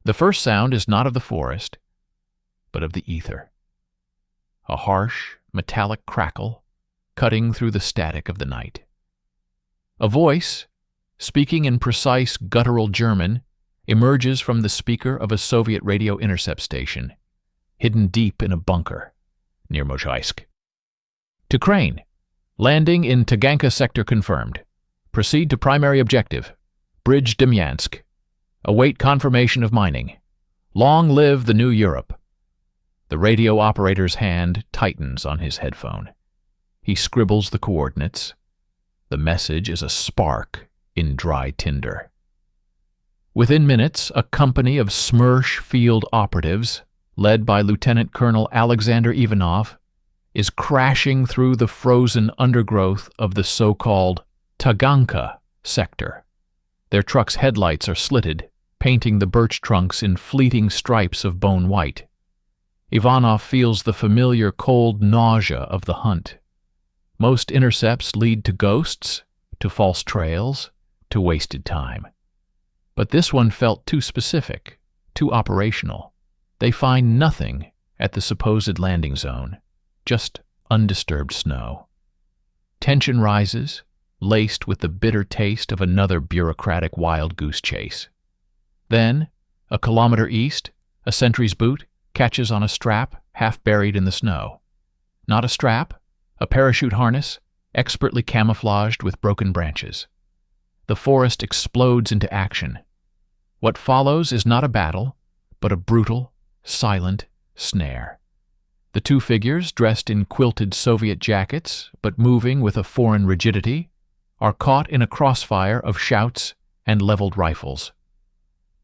The first sound is not of the forest, but of the ether. A harsh, metallic crackle cutting through the static of the night. A voice, speaking in precise guttural German, emerges from the speaker of a Soviet radio intercept station, hidden deep in a bunker near Mozhaisk. To Crane, landing in Taganka sector confirmed. Proceed to primary objective, Bridge Demyansk. Await confirmation of mining. Long live the new Europe. The radio operator's hand tightens on his headphone. He scribbles the coordinates. The message is a spark in dry tinder. Within minutes, a company of SMERSH field operatives, led by Lieutenant Colonel Alexander Ivanov, is crashing through the frozen undergrowth of the so-called Taganka sector. Their truck's headlights are slitted, painting the birch trunks in fleeting stripes of bone white. Ivanov feels the familiar cold nausea of the hunt. Most intercepts lead to ghosts, to false trails, to wasted time. But this one felt too specific, too operational. They find nothing at the supposed landing zone, just undisturbed snow. Tension rises, laced with the bitter taste of another bureaucratic wild goose chase. Then, a kilometer east, a sentry's boot catches on a strap half buried in the snow. Not a strap, a parachute harness, expertly camouflaged with broken branches. The forest explodes into action. What follows is not a battle, but a brutal, silent snare. The two figures, dressed in quilted Soviet jackets, but moving with a foreign rigidity, are caught in a crossfire of shouts and leveled rifles.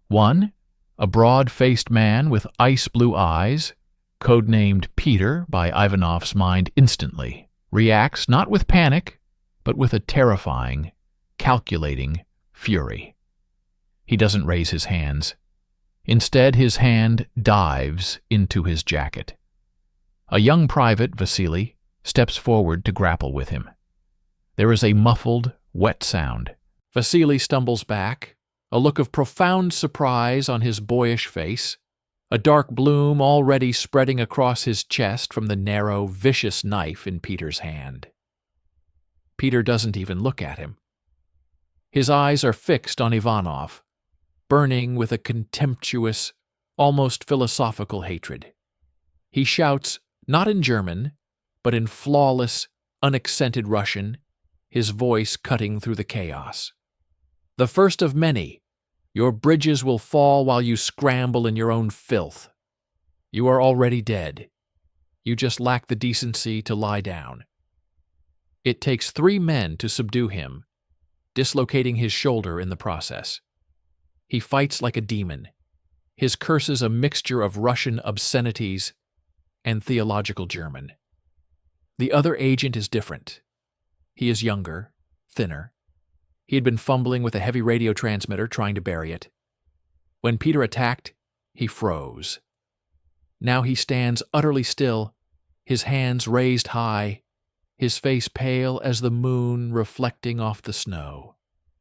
One, a broad-faced man with ice-blue eyes, codenamed Peter by Ivanov's mind instantly, reacts not with panic, but with a terrifying, calculating fury. He doesn't raise his hands. Instead, his hand dives into his jacket. A young private, Vasily, steps forward to grapple with him. There is a muffled, wet sound. Vasily stumbles back, a look of profound surprise on his boyish face, a dark bloom already spreading across his chest from the narrow, vicious knife in Peter's hand. Peter doesn't even look at him. His eyes are fixed on Ivanov, burning with a contemptuous, almost philosophical hatred. He shouts, not in German, but in flawless, unaccented Russian, his voice cutting through the chaos. The first of many. Your bridges will fall while you scramble in your own filth. You are already dead. You just lack the decency to lie down. It takes 3 men to subdue him, dislocating his shoulder in the process. He fights like a demon, his curses a mixture of Russian obscenities and theological German. The other agent is different. He is younger, thinner. He had been fumbling with a heavy radio transmitter, trying to bury it. When Peter attacked, he froze. Now he stands utterly still, his hands raised high, his face pale as the moon reflecting off the snow.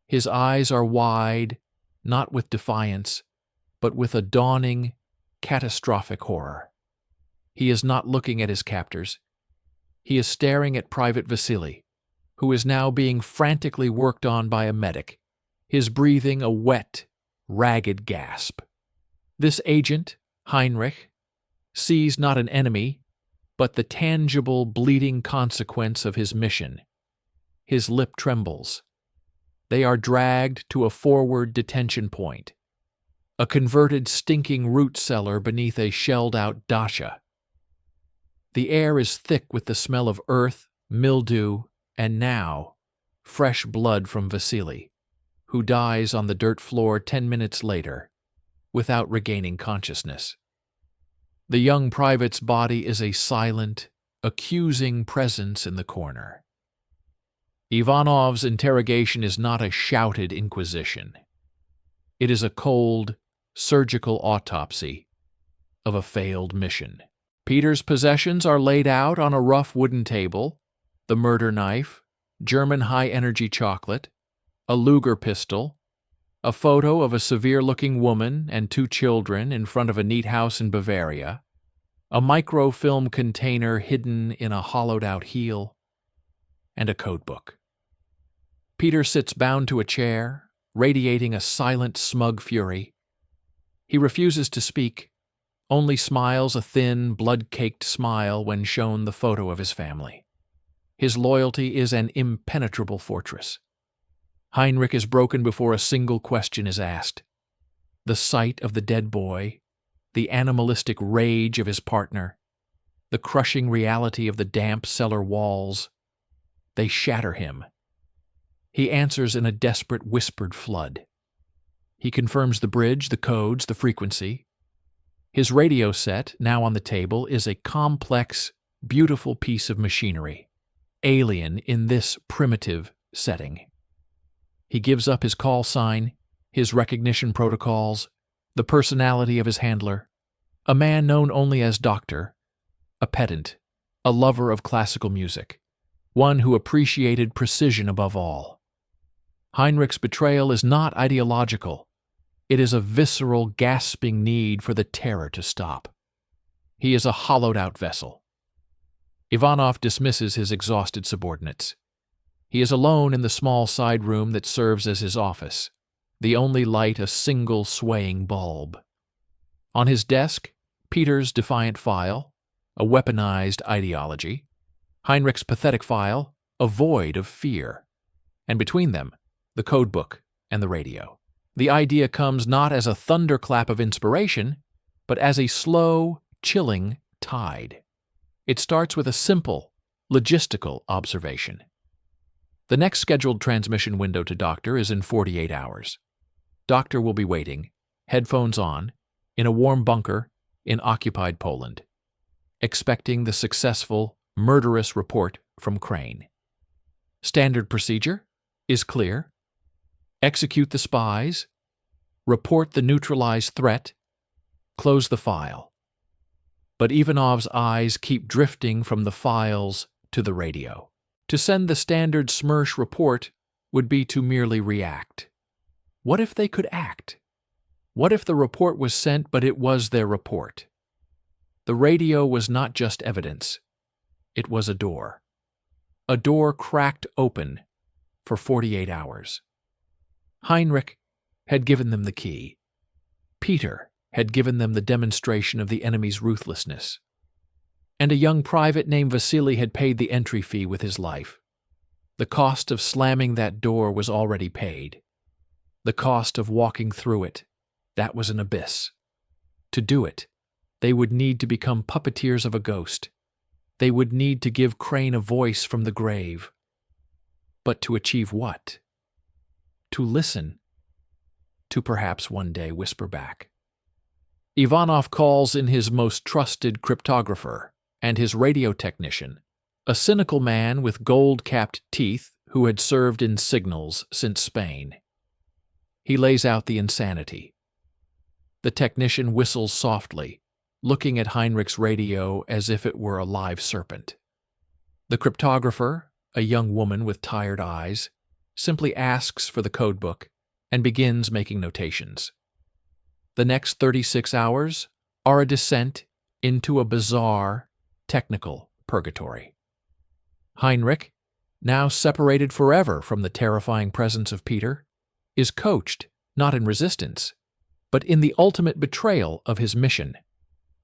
His eyes are wide, not with defiance, but with a dawning, catastrophic horror. He is not looking at his captors. He is staring at Private Vasily, who is now being frantically worked on by a medic, his breathing a wet, ragged gasp. This agent, Heinrich, sees not an enemy, but the tangible, bleeding consequence of his mission. His lip trembles. They are dragged to a forward detention point, a converted stinking root cellar beneath a shelled-out dacha. The air is thick with the smell of earth, mildew, and now, fresh blood from Vasily, who dies on the dirt floor 10 minutes later, without regaining consciousness. The young private's body is a silent, accusing presence in the corner. Ivanov's interrogation is not a shouted inquisition. It is a cold, surgical autopsy of a failed mission. Peter's possessions are laid out on a rough wooden table: the murder knife, German high-energy chocolate, a Luger pistol, a photo of a severe-looking woman and 2 children in front of a neat house in Bavaria, a microfilm container hidden in a hollowed-out heel, and a codebook. Peter sits bound to a chair, radiating a silent, smug fury. He refuses to speak, only smiles a thin, blood-caked smile when shown the photo of his family. His loyalty is an impenetrable fortress. Heinrich is broken before a single question is asked. The sight of the dead boy, the animalistic rage of his partner, the crushing reality of the damp cellar walls, they shatter him. He answers in a desperate whispered flood. He confirms the bridge, the codes, the frequency. His radio set, now on the table, is a complex, beautiful piece of machinery, alien in this primitive setting. He gives up his call sign, his recognition protocols, the personality of his handler, a man known only as Doctor, a pedant, a lover of classical music, one who appreciated precision above all. Heinrich's betrayal is not ideological. It is a visceral, gasping need for the terror to stop. He is a hollowed-out vessel. Ivanov dismisses his exhausted subordinates. He is alone in the small side room that serves as his office, the only light a single swaying bulb. On his desk, Peter's defiant file, a weaponized ideology, Heinrich's pathetic file, a void of fear, and between them, the codebook and the radio. The idea comes not as a thunderclap of inspiration, but as a slow, chilling tide. It starts with a simple, logistical observation. The next scheduled transmission window to Doctor is in 48 hours. Doctor will be waiting, headphones on, in a warm bunker in occupied Poland, expecting the successful, murderous report from Crane. Standard procedure is clear. Execute the spies, report the neutralized threat, close the file. But Ivanov's eyes keep drifting from the files to the radio. To send the standard SMERSH report would be to merely react. What if they could act? What if the report was sent, but it was their report? The radio was not just evidence. It was a door. A door cracked open for 48 hours. Heinrich had given them the key. Peter had given them the demonstration of the enemy's ruthlessness. And a young private named Vasily had paid the entry fee with his life. The cost of slamming that door was already paid. The cost of walking through it, that was an abyss. To do it, they would need to become puppeteers of a ghost. They would need to give Crane a voice from the grave. But to achieve what? To listen, to perhaps one day whisper back. Ivanov calls in his most trusted cryptographer and his radio technician, a cynical man with gold-capped teeth who had served in signals since Spain. He lays out the insanity. The technician whistles softly, looking at Heinrich's radio as if it were a live serpent. The cryptographer, a young woman with tired eyes, simply asks for the codebook and begins making notations. The next 36 hours are a descent into a bizarre, technical purgatory. Heinrich, now separated forever from the terrifying presence of Peter, is coached not in resistance, but in the ultimate betrayal of his mission,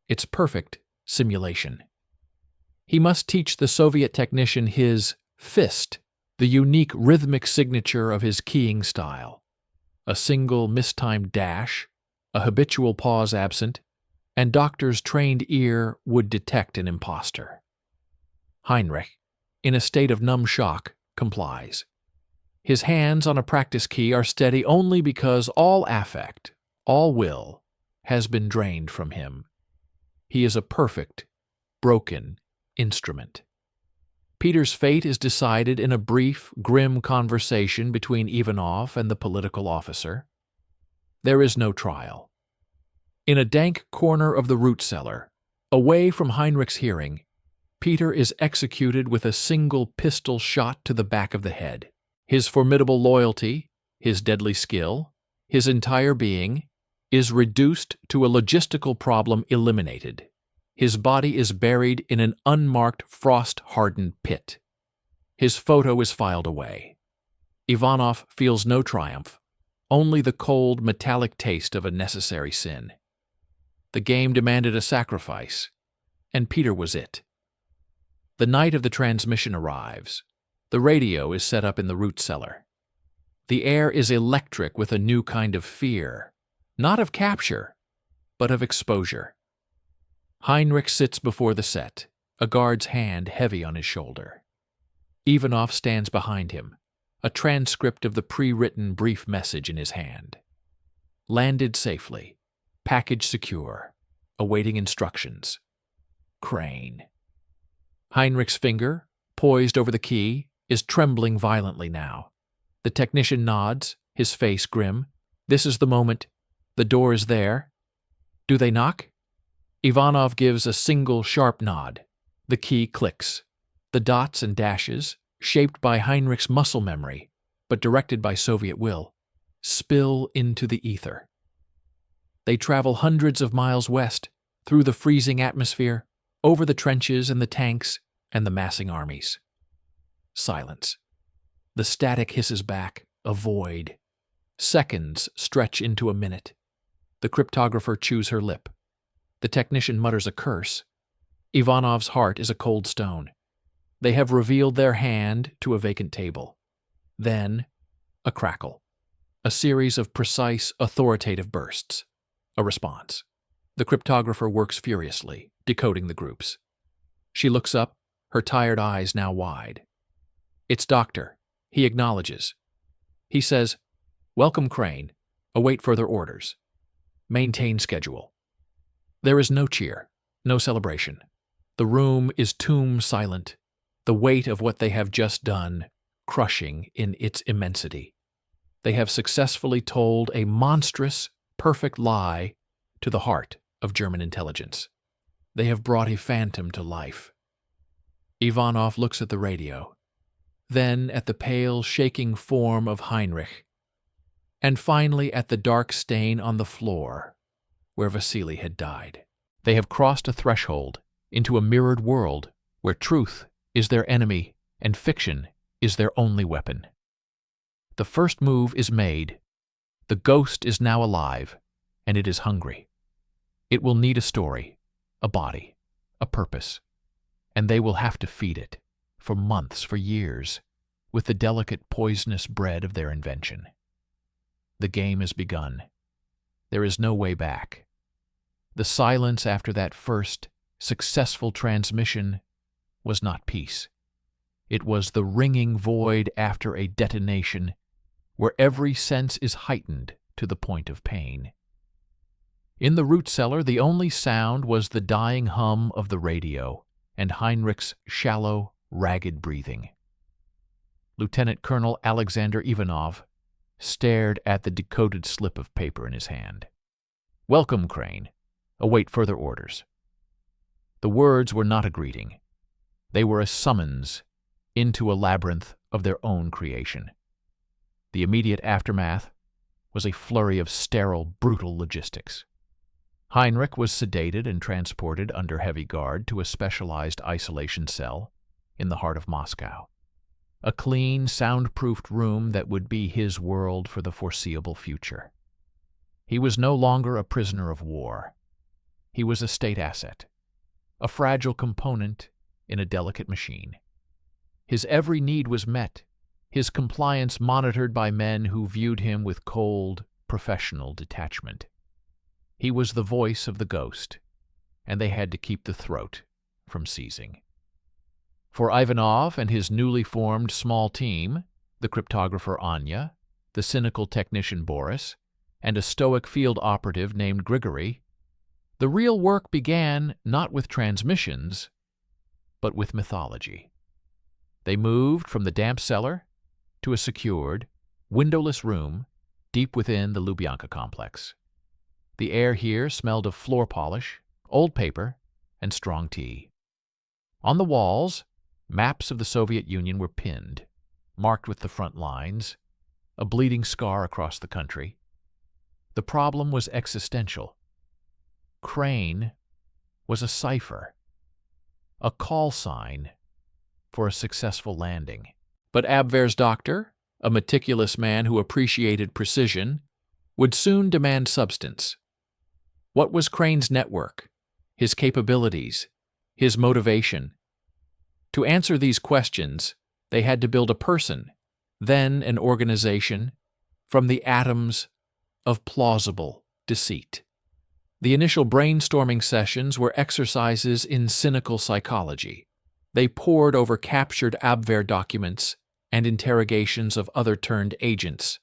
its perfect simulation. He must teach the Soviet technician his fist, the unique rhythmic signature of his keying style. A single mistimed dash, a habitual pause absent, and Doctor's trained ear would detect an impostor. Heinrich, in a state of numb shock, complies. His hands on a practice key are steady only because all affect, all will, has been drained from him. He is a perfect, broken instrument. Peter's fate is decided in a brief, grim conversation between Ivanov and the political officer. There is no trial. In a dank corner of the root cellar, away from Heinrich's hearing, Peter is executed with a single pistol shot to the back of the head. His formidable loyalty, his deadly skill, His entire being is reduced to a logistical problem eliminated. His body is buried in an unmarked, frost-hardened pit. His photo is filed away. Ivanov feels no triumph, only the cold, metallic taste of a necessary sin. The game demanded a sacrifice, and Peter was it. The night of the transmission arrives. The radio is set up in the root cellar. The air is electric with a new kind of fear, not of capture, but of exposure. Heinrich sits before the set, a guard's hand heavy on his shoulder. Ivanov stands behind him, a transcript of the pre-written brief message in his hand. Landed safely, package secure, awaiting instructions. Crane. Heinrich's finger, poised over the key, is trembling violently now. The technician nods, his face grim. This is the moment. The door is there. Do they knock? Ivanov gives a single sharp nod. The key clicks. The dots and dashes, shaped by Heinrich's muscle memory, but directed by Soviet will, spill into the ether. They travel hundreds of miles west, through the freezing atmosphere, over the trenches and the tanks and the massing armies. Silence. The static hisses back, a void. Seconds stretch into a minute. The cryptographer chews her lip. The technician mutters a curse. Ivanov's heart is a cold stone. They have revealed their hand to a vacant table. Then, a crackle. A series of precise, authoritative bursts. A response. The cryptographer works furiously, decoding the groups. She looks up, her tired eyes now wide. It's Doctor. He acknowledges. He says, "Welcome, Crane. Await further orders. Maintain schedule." There is no cheer, no celebration. The room is tomb silent, the weight of what they have just done crushing in its immensity. They have successfully told a monstrous, perfect lie to the heart of German intelligence. They have brought a phantom to life. Ivanov looks at the radio, then at the pale, shaking form of Heinrich, and finally at the dark stain on the floor where Vasily had died. They have crossed a threshold into a mirrored world where truth is their enemy and fiction is their only weapon. The first move is made. The ghost is now alive, and it is hungry. It will need a story, a body, a purpose, and they will have to feed it, for months, for years, with the delicate, poisonous bread of their invention. The game has begun. There is no way back. The silence after that first, successful transmission was not peace. It was the ringing void after a detonation, where every sense is heightened to the point of pain. In the root cellar, the only sound was the dying hum of the radio and Heinrich's shallow, ragged breathing. Lieutenant Colonel Alexander Ivanov stared at the decoded slip of paper in his hand. "Welcome, Crane. Await further orders." The words were not a greeting. They were a summons into a labyrinth of their own creation. The immediate aftermath was a flurry of sterile, brutal logistics. Heinrich was sedated and transported under heavy guard to a specialized isolation cell in the heart of Moscow. A clean, soundproofed room that would be his world for the foreseeable future. He was no longer a prisoner of war. He was a state asset, a fragile component in a delicate machine. His every need was met, his compliance monitored by men who viewed him with cold, professional detachment. He was the voice of the ghost, and they had to keep the throat from seizing. For Ivanov and his newly formed small team, the cryptographer Anya, the cynical technician Boris, and a stoic field operative named Grigory, the real work began not with transmissions, but with mythology. They moved from the damp cellar to a secured, windowless room deep within the Lubyanka complex. The air here smelled of floor polish, old paper, and strong tea. On the walls, maps of the Soviet Union were pinned, marked with the front lines, a bleeding scar across the country, The problem was existential. Crane was a cipher, a call sign for a successful landing. But Abwehr's doctor, a meticulous man who appreciated precision, would soon demand substance. What was Crane's network, his capabilities, his motivation? To answer these questions, they had to build a person, then an organization, from the atoms of plausible deceit. The initial brainstorming sessions were exercises in cynical psychology. They pored over captured Abwehr documents and interrogations of other turned agents.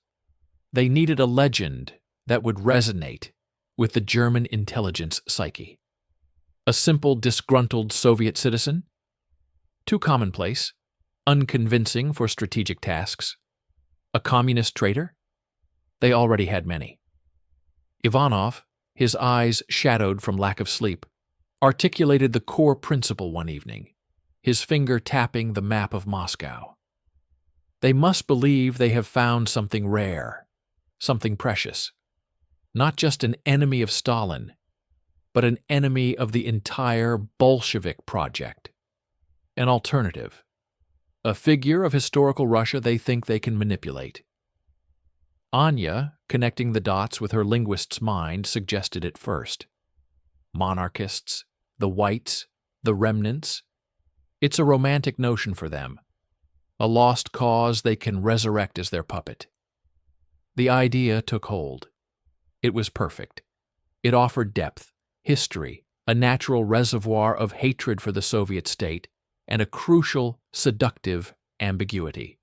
They needed a legend that would resonate with the German intelligence psyche. A simple, disgruntled Soviet citizen? Too commonplace, unconvincing for strategic tasks. A communist traitor? They already had many. Ivanov, his eyes shadowed from lack of sleep, articulated the core principle one evening, his finger tapping the map of Moscow. They must believe they have found something rare, something precious. Not just an enemy of Stalin, but an enemy of the entire Bolshevik project. An alternative. A figure of historical Russia they think they can manipulate. Anya, connecting the dots with her linguist's mind, suggested it first. Monarchists, the whites, the remnants. It's a romantic notion for them. A lost cause they can resurrect as their puppet. The idea took hold. It was perfect. It offered depth, history, a natural reservoir of hatred for the Soviet state, and a crucial, seductive ambiguity.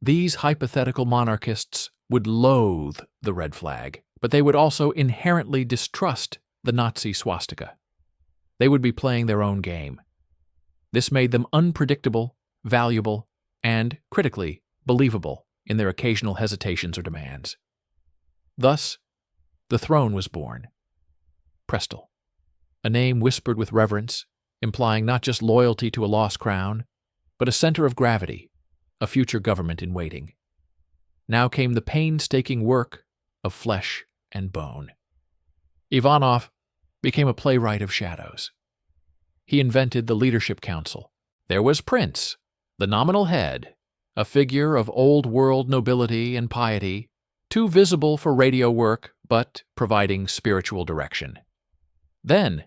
These hypothetical monarchists would loathe the red flag, but they would also inherently distrust the Nazi swastika. They would be playing their own game. This made them unpredictable, valuable, and, critically, believable in their occasional hesitations or demands. Thus, the throne was born. Prestel, a name whispered with reverence, implying not just loyalty to a lost crown, but a center of gravity, a future government in waiting. Now came the painstaking work of flesh and bone. Ivanov became a playwright of shadows. He invented the Leadership Council. There was Prince, the nominal head, a figure of old-world nobility and piety, too visible for radio work, but providing spiritual direction. Then,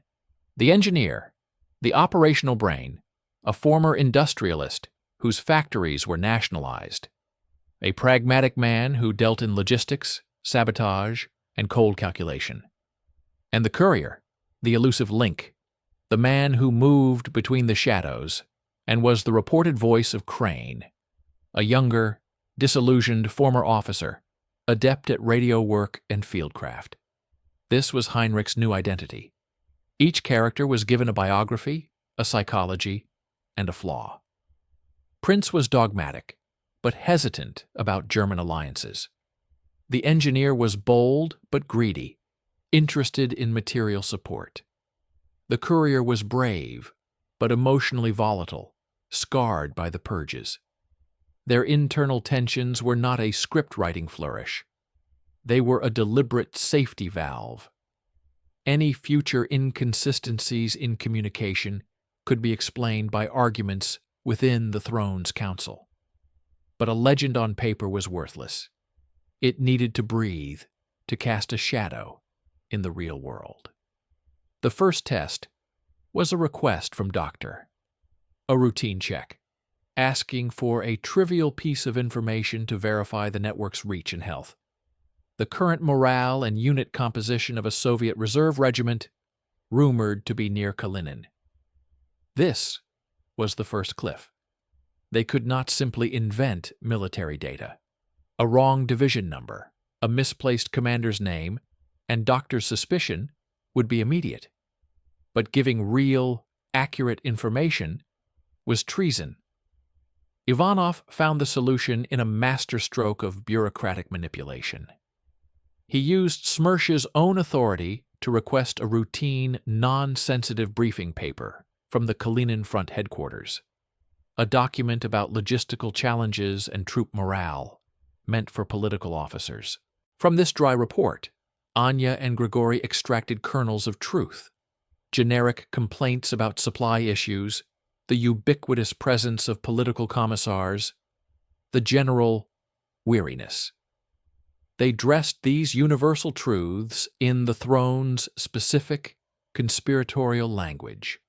the engineer, the operational brain, a former industrialist whose factories were nationalized, a pragmatic man who dealt in logistics, sabotage, and cold calculation. And the courier, the elusive link, the man who moved between the shadows and was the reported voice of Crane, a younger, disillusioned former officer, adept at radio work and fieldcraft. This was Heinrich's new identity. Each character was given a biography, a psychology, and a flaw. Prince was dogmatic, but hesitant about German alliances. The engineer was bold but greedy, interested in material support. The courier was brave, but emotionally volatile, scarred by the purges. Their internal tensions were not a script-writing flourish. They were a deliberate safety valve. Any future inconsistencies in communication could be explained by arguments within the throne's council. But a legend on paper was worthless. It needed to breathe, to cast a shadow in the real world. The first test was a request from Doctor, a routine check, asking for a trivial piece of information to verify the network's reach and health. The current morale and unit composition of a Soviet reserve regiment, rumored to be near Kalinin. This was the first cliff. They could not simply invent military data. A wrong division number, a misplaced commander's name, and Doctor's suspicion would be immediate. But giving real, accurate information was treason. Ivanov found the solution in a masterstroke of bureaucratic manipulation. He used SMERSH's own authority to request a routine, non-sensitive briefing paper from the Kalinin Front headquarters, a document about logistical challenges and troop morale, meant for political officers. From this dry report, Anya and Grigori extracted kernels of truth, generic complaints about supply issues, the ubiquitous presence of political commissars, the general weariness. They dressed these universal truths in the throne's specific conspiratorial language.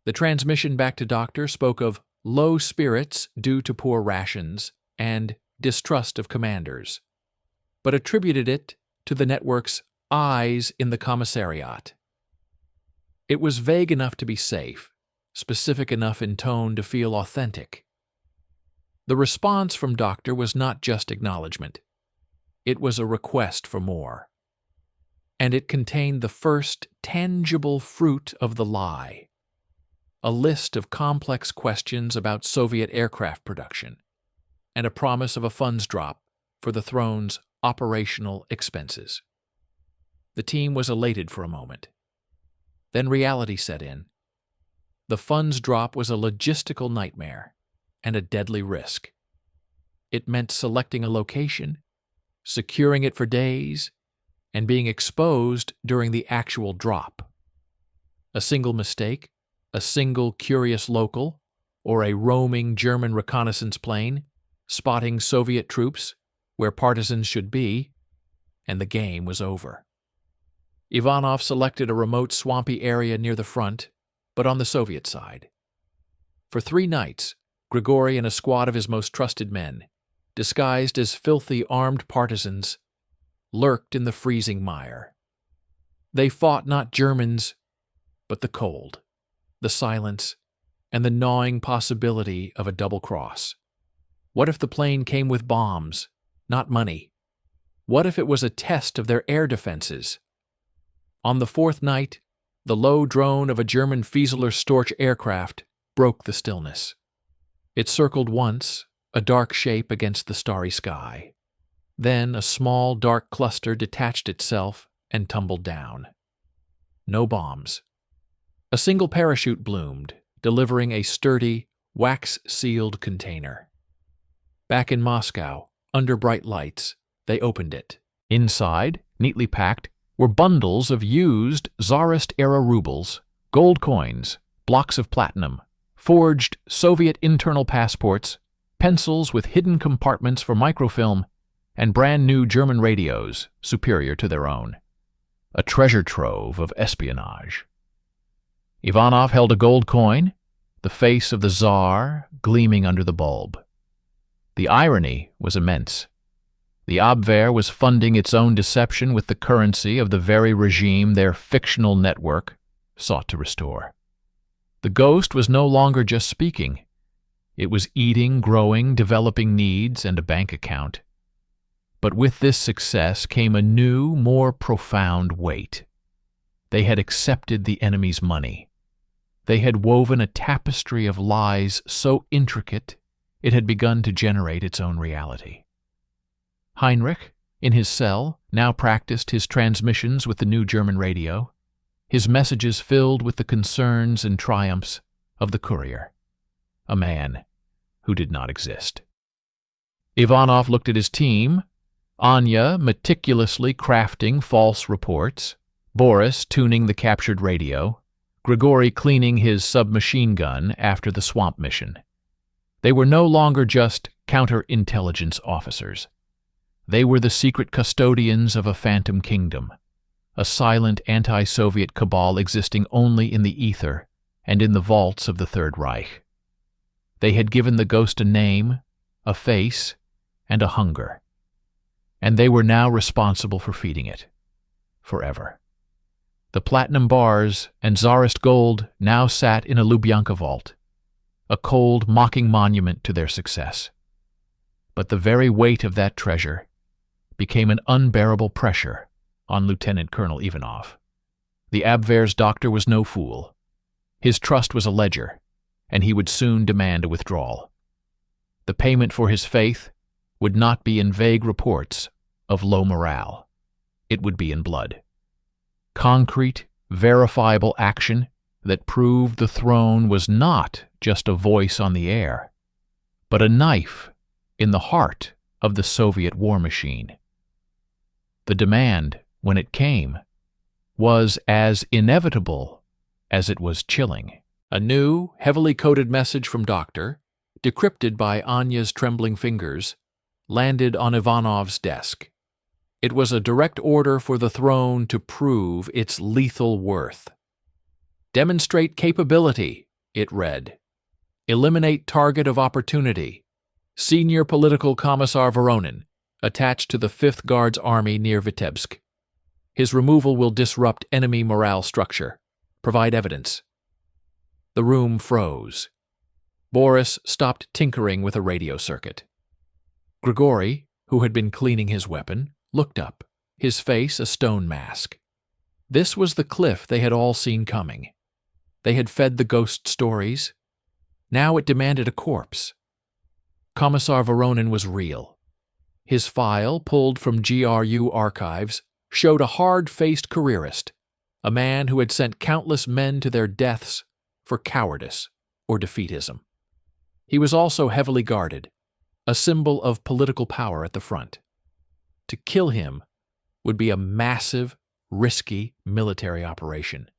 The transmission back to Doctor spoke of low spirits due to poor rations and distrust of commanders, but attributed it to the network's eyes in the commissariat. It was vague enough to be safe, specific enough in tone to feel authentic. The response from Doctor was not just acknowledgement. It was a request for more. And it contained the first tangible fruit of the lie, a list of complex questions about Soviet aircraft production, and a promise of a funds drop for the throne's operational expenses. The team was elated for a moment. Then reality set in. The funds drop was a logistical nightmare and a deadly risk. It meant selecting a location, securing it for days, and being exposed during the actual drop. A single mistake, a single curious local, or a roaming German reconnaissance plane spotting Soviet troops where partisans should be, and the game was over. Ivanov selected a remote swampy area near the front, but on the Soviet side. For 3 nights, Grigori and a squad of his most trusted men, disguised as filthy armed partisans, lurked in the freezing mire. They fought not Germans, but the cold, the silence, and the gnawing possibility of a double cross. What if the plane came with bombs, not money? What if it was a test of their air defenses? On the 4th night, the low drone of a German Fieseler Storch aircraft broke the stillness. It circled once, a dark shape against the starry sky. Then a small dark cluster detached itself and tumbled down. No bombs. A single parachute bloomed, delivering a sturdy, wax-sealed container. Back in Moscow, under bright lights, they opened it. Inside, neatly packed, were bundles of used Tsarist-era rubles, gold coins, blocks of platinum, forged Soviet internal passports, pencils with hidden compartments for microfilm, and brand-new German radios superior to their own. A treasure trove of espionage. Ivanov held a gold coin, the face of the Tsar gleaming under the bulb. The irony was immense. The Abwehr was funding its own deception with the currency of the very regime their fictional network sought to restore. The ghost was no longer just speaking. It was eating, growing, developing needs and a bank account. But with this success came a new, more profound weight. They had accepted the enemy's money. They had woven a tapestry of lies so intricate it had begun to generate its own reality. Heinrich, in his cell, now practiced his transmissions with the new German radio, his messages filled with the concerns and triumphs of the courier, a man who did not exist. Ivanov looked at his team, Anya meticulously crafting false reports, Boris tuning the captured radio, Grigori cleaning his submachine gun after the swamp mission. They were no longer just counterintelligence officers. They were the secret custodians of a phantom kingdom, a silent anti-Soviet cabal existing only in the ether and in the vaults of the Third Reich. They had given the ghost a name, a face, and a hunger, and they were now responsible for feeding it, forever. The platinum bars and Tsarist gold now sat in a Lubyanka vault, a cold, mocking monument to their success. But the very weight of that treasure became an unbearable pressure on Lieutenant Colonel Ivanov. The Abwehr's doctor was no fool. His trust was a ledger, and he would soon demand a withdrawal. The payment for his faith would not be in vague reports of low morale. It would be in blood. Concrete, verifiable action that proved the throne was not just a voice on the air, but a knife in the heart of the Soviet war machine. The demand when it came, was as inevitable as it was chilling. A new, heavily coded message from Doctor, decrypted by Anya's trembling fingers, landed on Ivanov's desk. It was a direct order for the throne to prove its lethal worth. "Demonstrate capability," it read. "Eliminate target of opportunity. Senior Political Commissar Voronin, attached to the 5th Guards Army near Vitebsk. His removal will disrupt enemy morale structure. Provide evidence." The room froze. Boris stopped tinkering with a radio circuit. Grigory, who had been cleaning his weapon, looked up, his face a stone mask. This was the cliff they had all seen coming. They had fed the ghost stories. Now it demanded a corpse. Commissar Voronin was real. His file, pulled from GRU archives, showed a hard-faced careerist, a man who had sent countless men to their deaths for cowardice or defeatism. He was also heavily guarded, a symbol of political power at the front. To kill him would be a massive, risky military operation.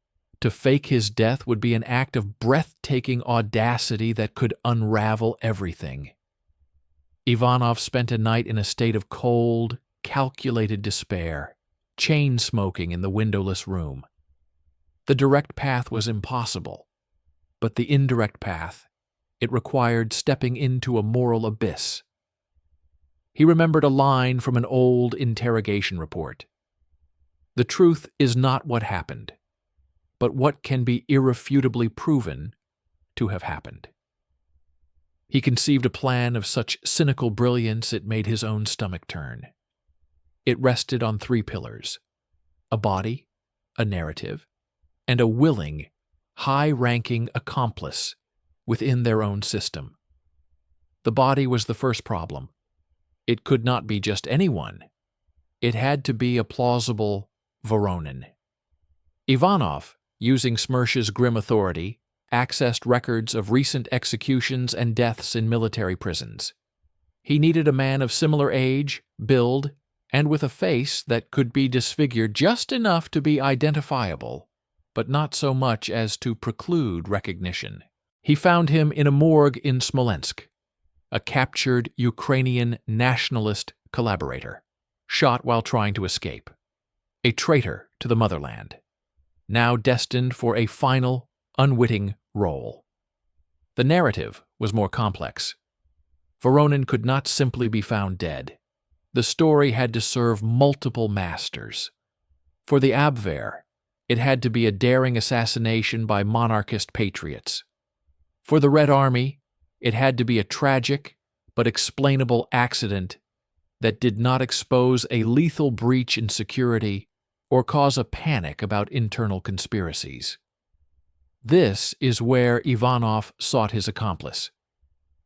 To fake his death would be an act of breathtaking audacity that could unravel everything. Ivanov spent a night in a state of cold, calculated despair, chain-smoking in the windowless room. The direct path was impossible, but the indirect path, it required stepping into a moral abyss. He remembered a line from an old interrogation report. "The truth is not what happened, but what can be irrefutably proven to have happened." He conceived a plan of such cynical brilliance it made his own stomach turn. It rested on 3 pillars: a body, a narrative, and a willing, high-ranking accomplice within their own system. The body was the first problem. It could not be just anyone. It had to be a plausible Voronin. Ivanov, using SMERSH's grim authority, accessed records of recent executions and deaths in military prisons. He needed a man of similar age, build, and with a face that could be disfigured just enough to be identifiable, but not so much as to preclude recognition. He found him in a morgue in Smolensk, a captured Ukrainian nationalist collaborator, shot while trying to escape, a traitor to the motherland, now destined for a final, unwitting role. The narrative was more complex. Voronin could not simply be found dead. The story had to serve multiple masters. For the Abwehr, it had to be a daring assassination by monarchist patriots. For the Red Army, it had to be a tragic but explainable accident that did not expose a lethal breach in security or cause a panic about internal conspiracies. This is where Ivanov sought his accomplice.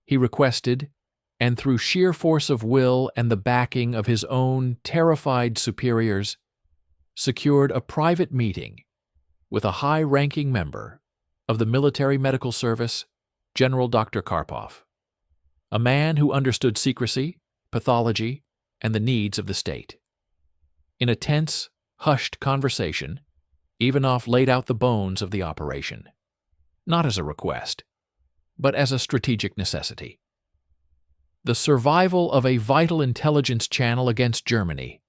He requested, and through sheer force of will and the backing of his own terrified superiors, secured a private meeting with a high-ranking member of the Military Medical Service, General Dr. Karpov, a man who understood secrecy, pathology, and the needs of the state. In a tense, hushed conversation, Ivanov laid out the bones of the operation, not as a request, but as a strategic necessity. The survival of a vital intelligence channel against Germany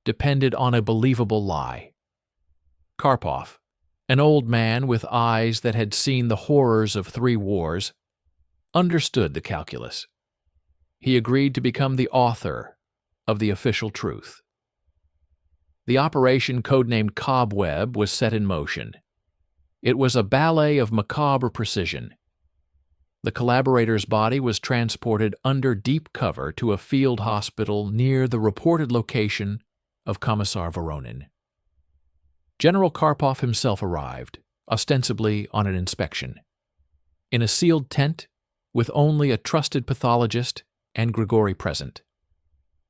depended on a believable lie. Karpov, an old man with eyes that had seen the horrors of 3 wars, understood the calculus. He agreed to become the author of the official truth. The operation, codenamed Cobweb, was set in motion. It was a ballet of macabre precision. The collaborator's body was transported under deep cover to a field hospital near the reported location of Commissar Voronin. General Karpov himself arrived, ostensibly on an inspection. In a sealed tent, with only a trusted pathologist and Grigory present,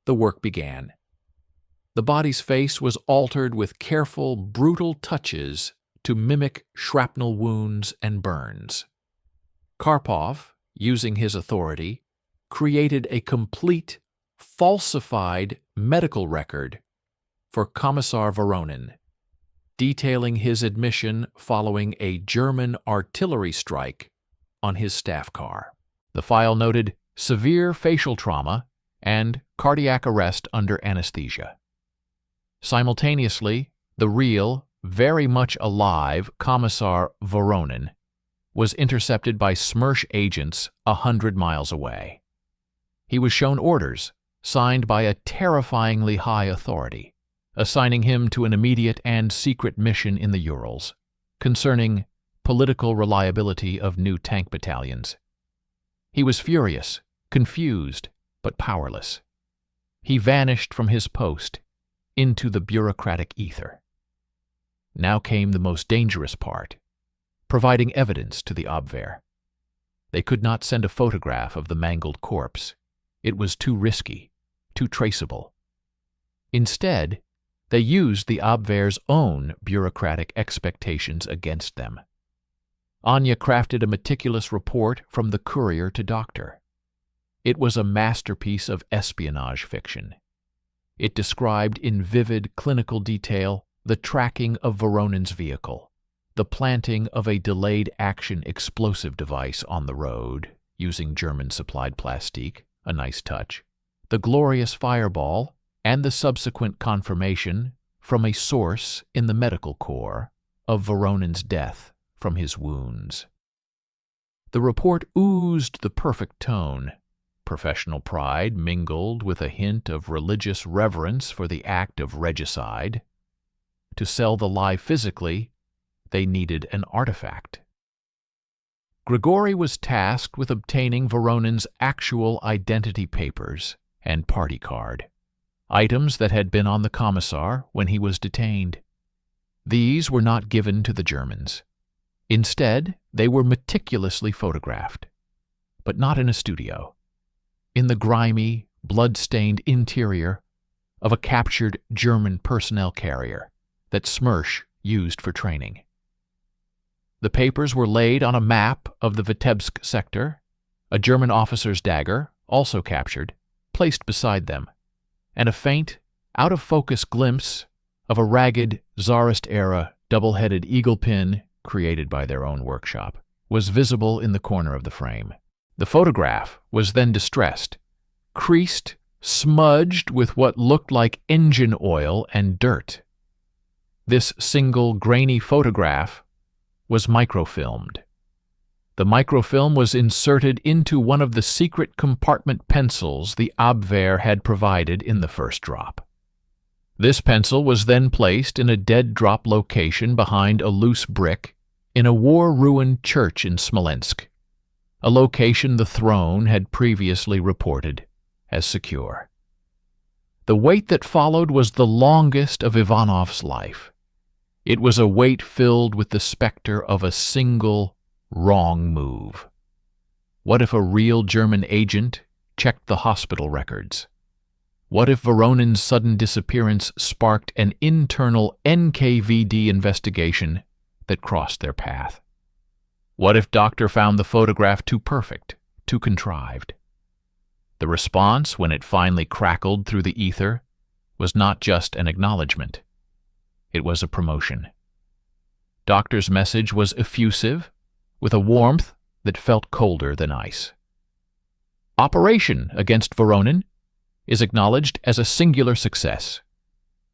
the work began. The body's face was altered with careful, brutal touches to mimic shrapnel wounds and burns. Karpov, using his authority, created a complete, falsified medical record for Commissar Voronin, detailing his admission following a German artillery strike on his staff car. The file noted severe facial trauma and cardiac arrest under anesthesia. Simultaneously, the real, very much alive Commissar Voronin was intercepted by SMERSH agents 100 miles away. He was shown orders signed by a terrifyingly high authority, assigning him to an immediate and secret mission in the Urals concerning political reliability of new tank battalions. He was furious, confused, but powerless. He vanished from his post into the bureaucratic ether. Now came the most dangerous part, providing evidence to the Abwehr. They could not send a photograph of the mangled corpse. It was too risky, too traceable. Instead, they used the Abwehr's own bureaucratic expectations against them. Anya crafted a meticulous report from the courier to doctor. It was a masterpiece of espionage fiction. It described in vivid clinical detail the tracking of Voronin's vehicle, the planting of a delayed-action explosive device on the road using German-supplied plastique, a nice touch, the glorious fireball, and the subsequent confirmation from a source in the medical corps of Voronin's death from his wounds. The report oozed the perfect tone, professional pride mingled with a hint of religious reverence for the act of regicide. To sell the lie physically, they needed an artifact. Grigory was tasked with obtaining Voronin's actual identity papers and party card, items that had been on the commissar when he was detained. These were not given to the Germans. Instead, they were meticulously photographed, but not in a studio, in the grimy, blood-stained interior of a captured German personnel carrier that SMERSH used for training. The papers were laid on a map of the Vitebsk sector, a German officer's dagger, also captured, placed beside them, and a faint, out-of-focus glimpse of a ragged, Tsarist-era double-headed eagle pin created by their own workshop was visible in the corner of the frame. The photograph was then distressed, creased, smudged with what looked like engine oil and dirt. This single grainy photograph was microfilmed. The microfilm was inserted into one of the secret compartment pencils the Abwehr had provided in the first drop. This pencil was then placed in a dead drop location behind a loose brick in a war-ruined church in Smolensk, a location the throne had previously reported as secure. The wait that followed was the longest of Ivanov's life. It was a wait filled with the specter of a single wrong move. What if a real German agent checked the hospital records? What if Voronin's sudden disappearance sparked an internal NKVD investigation that crossed their path? What if Doctor found the photograph too perfect, too contrived? The response, when it finally crackled through the ether, was not just an acknowledgement. It was a promotion. Doctor's message was effusive, with a warmth that felt colder than ice. Operation against Voronin is acknowledged as a singular success.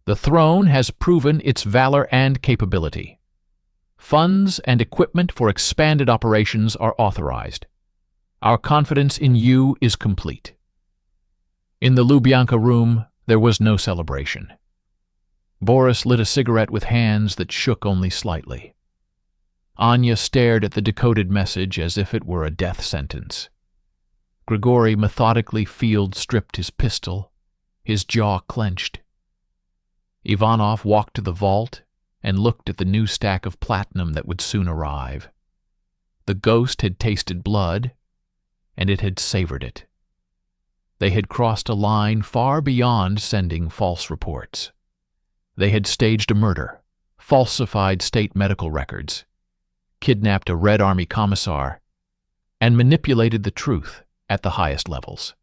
The throne has proven its valor and capability. Funds and equipment for expanded operations are authorized. Our confidence in you is complete. In the Lubyanka room, there was no celebration. Boris lit a cigarette with hands that shook only slightly. Anya stared at the decoded message as if it were a death sentence. Grigory methodically field-stripped his pistol, his jaw clenched. Ivanov walked to the vault and looked at the new stack of platinum that would soon arrive. The ghost had tasted blood, and it had savored it. They had crossed a line far beyond sending false reports. They had staged a murder, falsified state medical records, kidnapped a Red Army commissar, and manipulated the truth at the highest levels.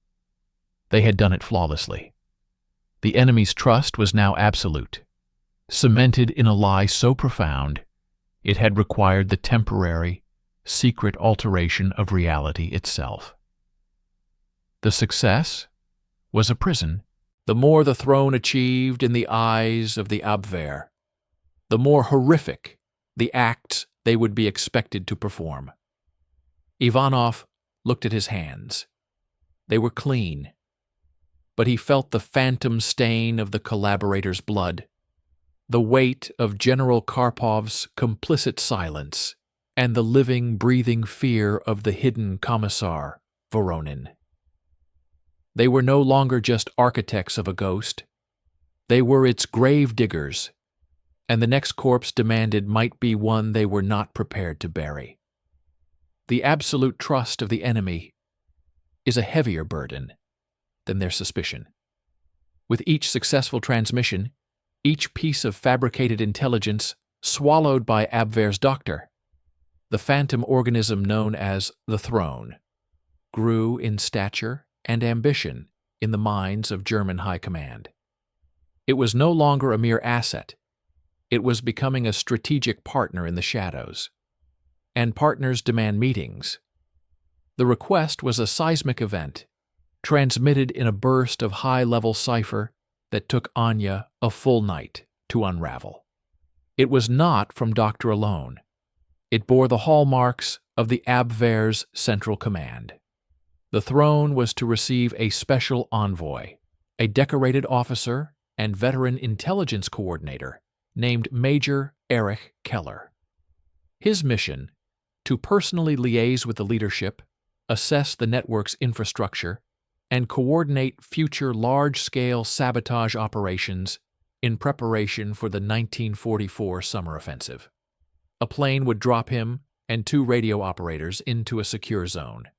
They had done it flawlessly. The enemy's trust was now absolute, cemented in a lie so profound it had required the temporary, secret alteration of reality itself. The success was a prison. The more the throne achieved in the eyes of the Abwehr, the more horrific the acts they would be expected to perform. Ivanov looked at his hands. They were clean, but he felt the phantom stain of the collaborators' blood, the weight of General Karpov's complicit silence, and the living, breathing fear of the hidden commissar, Voronin. They were no longer just architects of a ghost. They were its grave diggers, and the next corpse demanded might be one they were not prepared to bury. The absolute trust of the enemy is a heavier burden than their suspicion. With each successful transmission, each piece of fabricated intelligence swallowed by Abwehr's doctor, the phantom organism known as the Throne grew in stature and ambition in the minds of German high command. It was no longer a mere asset. It was becoming a strategic partner in the shadows. And partners demand meetings. The request was a seismic event, transmitted in a burst of high-level cipher that took Anya a full night to unravel. It was not from Doctor alone. It bore the hallmarks of the Abwehr's central command. The Throne was to receive a special envoy, a decorated officer and veteran intelligence coordinator named Major Erich Keller. His mission, to personally liaise with the leadership, assess the network's infrastructure, and coordinate future large-scale sabotage operations in preparation for the 1944 summer offensive. A plane would drop him and 2 radio operators into a secure zone.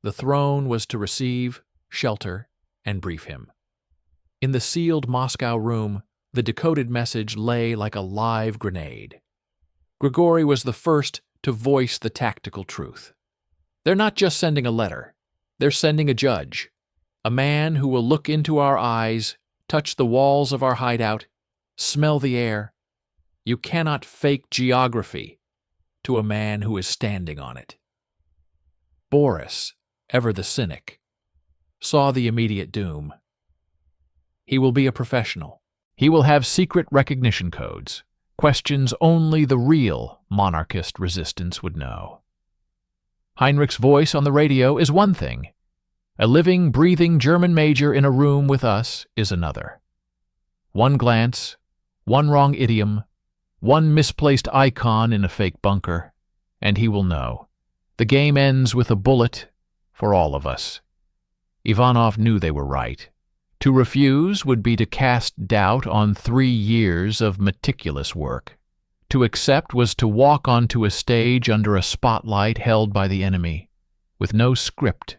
The Throne was to receive, shelter, and brief him. In the sealed Moscow room, the decoded message lay like a live grenade. Grigory was the first to voice the tactical truth. They're not just sending a letter. They're sending a judge, a man who will look into our eyes, touch the walls of our hideout, smell the air. You cannot fake geography to a man who is standing on it. Boris, ever the cynic, saw the immediate doom. He will be a professional. He will have secret recognition codes, questions only the real monarchist resistance would know. Heinrich's voice on the radio is one thing. A living, breathing German major in a room with us is another. One glance, one wrong idiom, one misplaced icon in a fake bunker, and he will know. The game ends with a bullet for all of us. Ivanov knew they were right. To refuse would be to cast doubt on 3 years of meticulous work. To accept was to walk onto a stage under a spotlight held by the enemy, with no script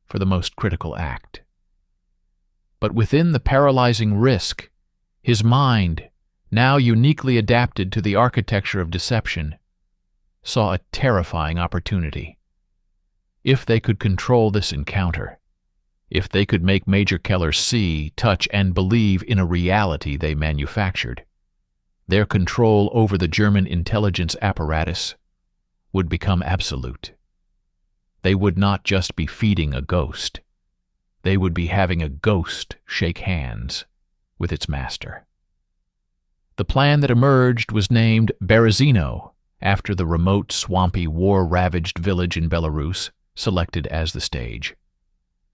for the most critical act. But within the paralyzing risk, his mind, now uniquely adapted to the architecture of deception, saw a terrifying opportunity. If they could control this encounter, if they could make Major Keller see, touch, and believe in a reality they manufactured, their control over the German intelligence apparatus would become absolute. They would not just be feeding a ghost. They would be having a ghost shake hands with its master. The plan that emerged was named Berezino, after the remote, swampy, war-ravaged village in Belarus selected as the stage.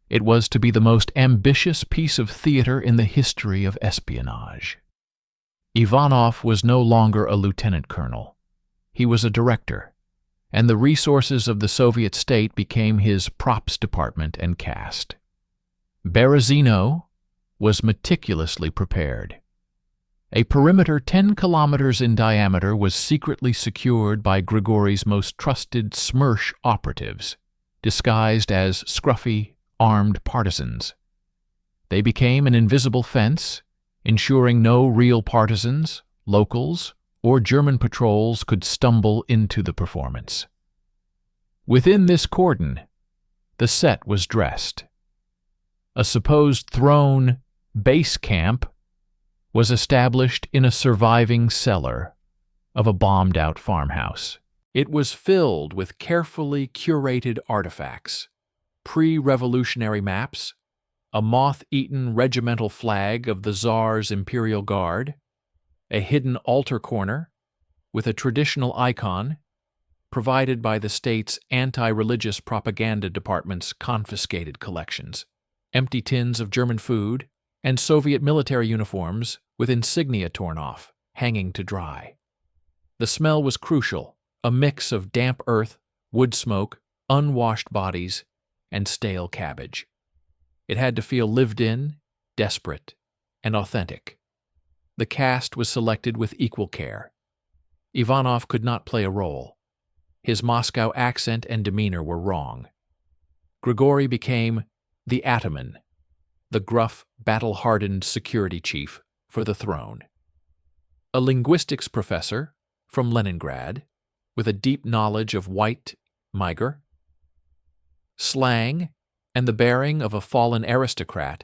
It was to be the most ambitious piece of theater in the history of espionage. Ivanov was no longer a lieutenant colonel. He was a director, and the resources of the Soviet state became his props department and cast. Berezino was meticulously prepared. A perimeter 10 kilometers in diameter was secretly secured by Grigory's most trusted SMERSH operatives, disguised as scruffy, armed partisans. They became an invisible fence, ensuring no real partisans, locals, or German patrols could stumble into the performance. Within this cordon, the set was dressed. A supposed throne base camp was established in a surviving cellar of a bombed-out farmhouse. It was filled with carefully curated artifacts, pre-revolutionary maps, a moth-eaten regimental flag of the Tsar's Imperial Guard, a hidden altar corner with a traditional icon provided by the state's anti-religious propaganda department's confiscated collections, empty tins of German food, and Soviet military uniforms with insignia torn off, hanging to dry. The smell was crucial, a mix of damp earth, wood smoke, unwashed bodies, and stale cabbage. It had to feel lived in, desperate, and authentic. The cast was selected with equal care. Ivanov could not play a role. His Moscow accent and demeanor were wrong. Grigory became the ataman, the gruff, battle-hardened security chief for the throne. A linguistics professor from Leningrad, with a deep knowledge of white Magyar, slang, and the bearing of a fallen aristocrat,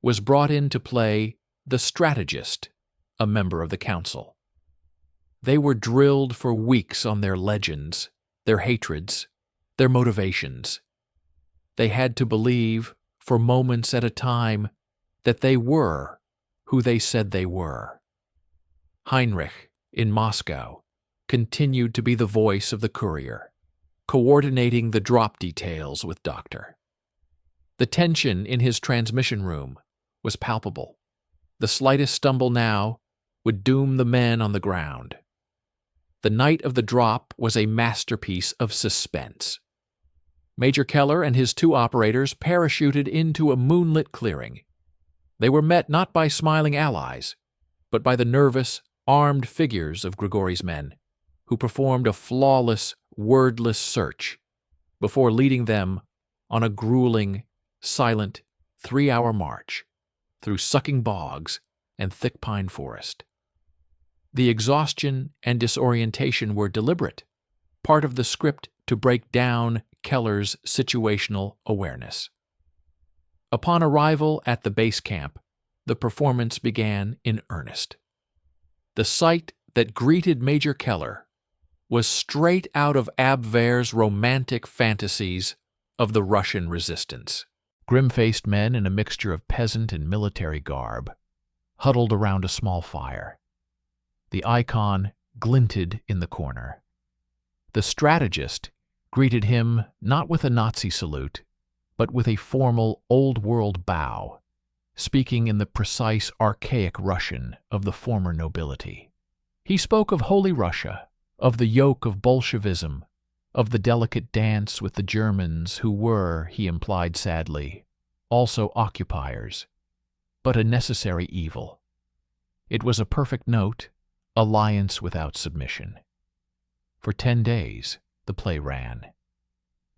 was brought in to play the strategist, a member of the council. They were drilled for weeks on their legends, their hatreds, their motivations. They had to believe, for moments at a time, that they were who they said they were. Heinrich, in Moscow, continued to be the voice of the courier, coordinating the drop details with Doctor. The tension in his transmission room was palpable. The slightest stumble now would doom the men on the ground. The night of the drop was a masterpiece of suspense. Major Keller and his two operators parachuted into a moonlit clearing. They were met not by smiling allies, but by the nervous, armed figures of Grigory's men, who performed a flawless, wordless search before leading them on a grueling, silent, 3-hour march through sucking bogs and thick pine forest. The exhaustion and disorientation were deliberate, part of the script to break down Keller's situational awareness. Upon arrival at the base camp, the performance began in earnest. The sight that greeted Major Keller was straight out of Abwehr's romantic fantasies of the Russian resistance. Grim-faced men in a mixture of peasant and military garb huddled around a small fire. The icon glinted in the corner. The strategist greeted him not with a Nazi salute, but with a formal old-world bow, speaking in the precise archaic Russian of the former nobility. He spoke of Holy Russia, of the yoke of Bolshevism, of the delicate dance with the Germans who were, he implied sadly, also occupiers, but a necessary evil. It was a perfect note, alliance without submission. For 10 days, the play ran.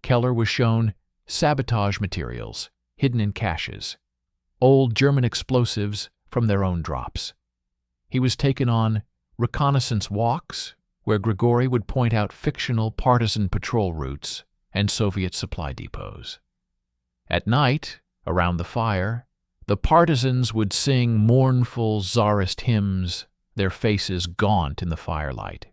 Keller was shown sabotage materials hidden in caches, old German explosives from their own drops. He was taken on reconnaissance walks where Grigory would point out fictional partisan patrol routes and Soviet supply depots. At night, around the fire, the partisans would sing mournful Tsarist hymns, their faces gaunt in the firelight.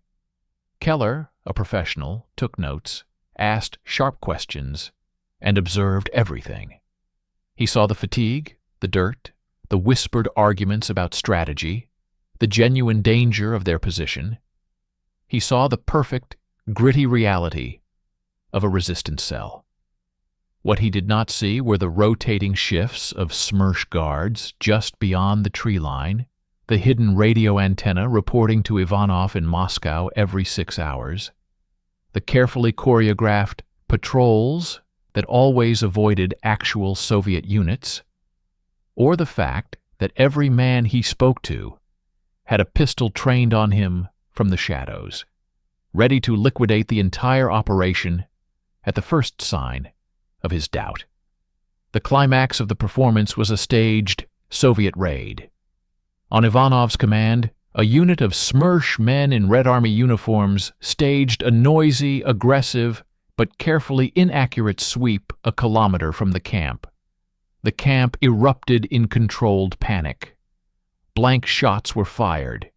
Keller, a professional, took notes, asked sharp questions, and observed everything. He saw the fatigue, the dirt, the whispered arguments about strategy, the genuine danger of their position. He saw the perfect, gritty reality of a resistance cell. What he did not see were the rotating shifts of SMERSH guards just beyond the tree line, the hidden radio antenna reporting to Ivanov in Moscow every 6 hours, the carefully choreographed patrols that always avoided actual Soviet units, or the fact that every man he spoke to had a pistol trained on him from the shadows, ready to liquidate the entire operation at the first sign of his doubt. The climax of the performance was a staged Soviet raid. On Ivanov's command, a unit of SMERSH men in Red Army uniforms staged a noisy, aggressive, but carefully inaccurate sweep a kilometer from the camp. The camp erupted in controlled panic. Blank shots were fired.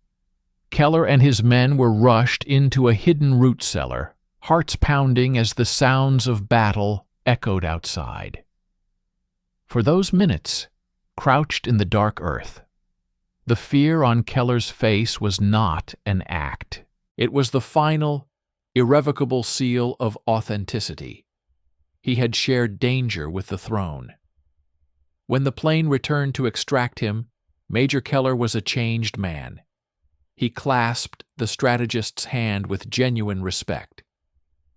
Keller and his men were rushed into a hidden root cellar, hearts pounding as the sounds of battle echoed outside. For those minutes, crouched in the dark earth, the fear on Keller's face was not an act. It was the final, irrevocable seal of authenticity. He had shared danger with the throne. When the plane returned to extract him, Major Keller was a changed man. He clasped the strategist's hand with genuine respect.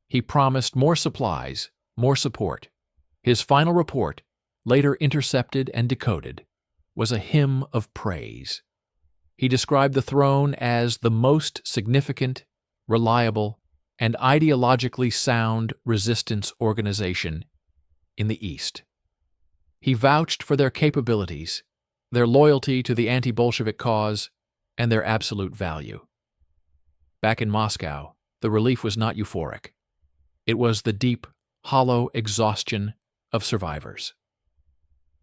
He promised more supplies, more support. His final report, later intercepted and decoded, was a hymn of praise. He described the throne as the most significant, reliable, and ideologically sound resistance organization in the East. He vouched for their capabilities, their loyalty to the anti-Bolshevik cause, and their absolute value. Back in Moscow, the relief was not euphoric. It was the deep, hollow exhaustion of survivors.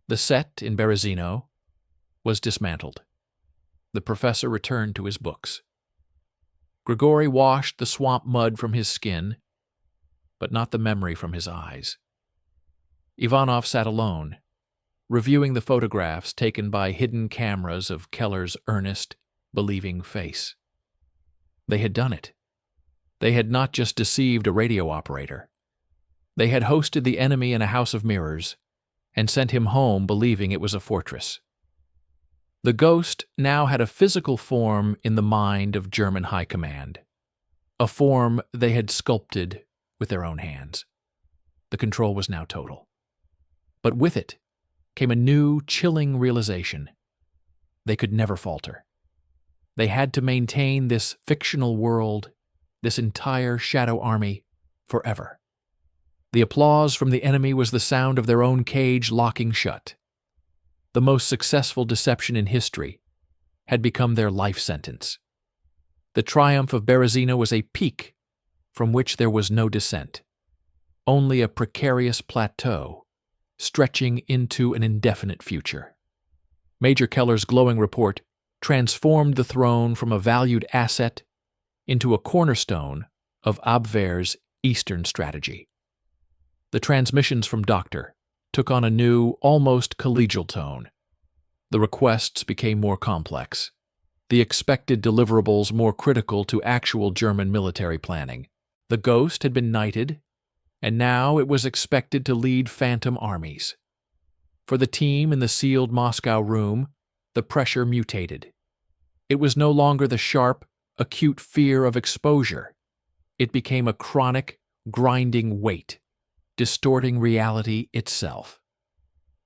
The set in Berezino was dismantled. The professor returned to his books. Grigori washed the swamp mud from his skin, but not the memory from his eyes. Ivanov sat alone, reviewing the photographs taken by hidden cameras of Keller's earnest, believing face. They had done it. They had not just deceived a radio operator. They had hosted the enemy in a house of mirrors and sent him home believing it was a fortress. The ghost now had a physical form in the mind of German high command, a form they had sculpted with their own hands. The control was now total. But with it came a new, chilling realization. They could never falter. They had to maintain this fictional world, this entire shadow army, forever. The applause from the enemy was the sound of their own cage locking shut. The most successful deception in history had become their life sentence. The triumph of Berezino was a peak from which there was no descent, only a precarious plateau stretching into an indefinite future. Major Keller's glowing report transformed the throne from a valued asset into a cornerstone of Abwehr's Eastern strategy. The transmissions from Doctor took on a new, almost collegial tone. The requests became more complex, the expected deliverables more critical to actual German military planning. The Ghost had been knighted, and now it was expected to lead phantom armies. For the team in the sealed Moscow room, the pressure mutated. It was no longer the sharp, acute fear of exposure. It became a chronic, grinding weight, distorting reality itself.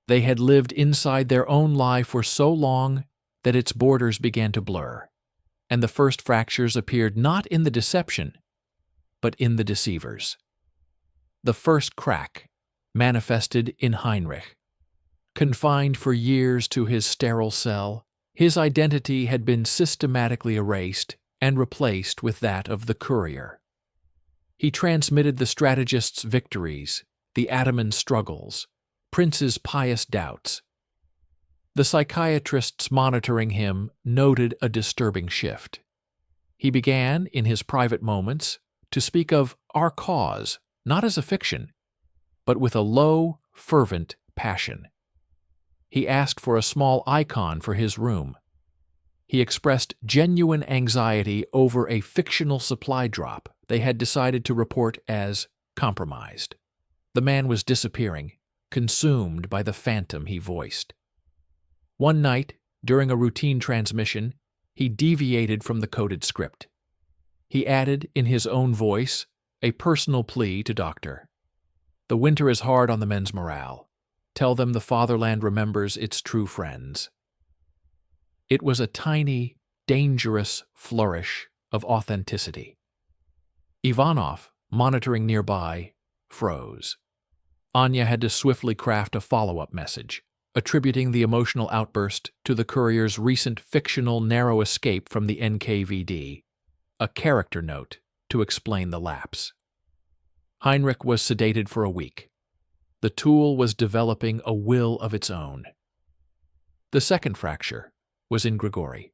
They had lived inside their own lie for so long that its borders began to blur, and the first fractures appeared not in the deception, but in the deceivers. The first crack manifested in Heinrich. Confined for years to his sterile cell, his identity had been systematically erased and replaced with that of the courier. He transmitted the strategist's victories, the ataman's struggles, Prince's pious doubts. The psychiatrists monitoring him noted a disturbing shift. He began, in his private moments, to speak of our cause, not as a fiction, but with a low, fervent passion. He asked for a small icon for his room. He expressed genuine anxiety over a fictional supply drop they had decided to report as compromised. The man was disappearing, consumed by the phantom he voiced. One night, during a routine transmission, he deviated from the coded script. He added, in his own voice, a personal plea to Doctor. The winter is hard on the men's morale. Tell them the fatherland remembers its true friends. It was a tiny, dangerous flourish of authenticity. Ivanov, monitoring nearby, froze. Anya had to swiftly craft a follow-up message, attributing the emotional outburst to the courier's recent fictional narrow escape from the NKVD, a character note to explain the lapse. Heinrich was sedated for a week. The tool was developing a will of its own. The second fracture was in Grigori,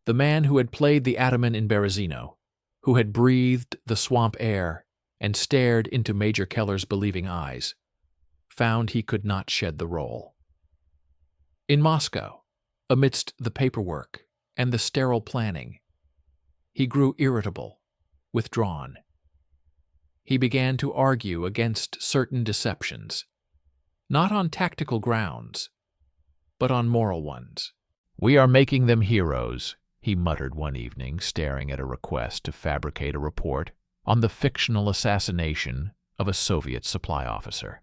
the man who had played the Ataman in Berezino, who had breathed the swamp air and stared into Major Keller's believing eyes, found he could not shed the role. In Moscow, amidst the paperwork and the sterile planning, he grew irritable, withdrawn. He began to argue against certain deceptions, not on tactical grounds, but on moral ones. "We are making them heroes," he muttered one evening, staring at a request to fabricate a report on the fictional assassination of a Soviet supply officer.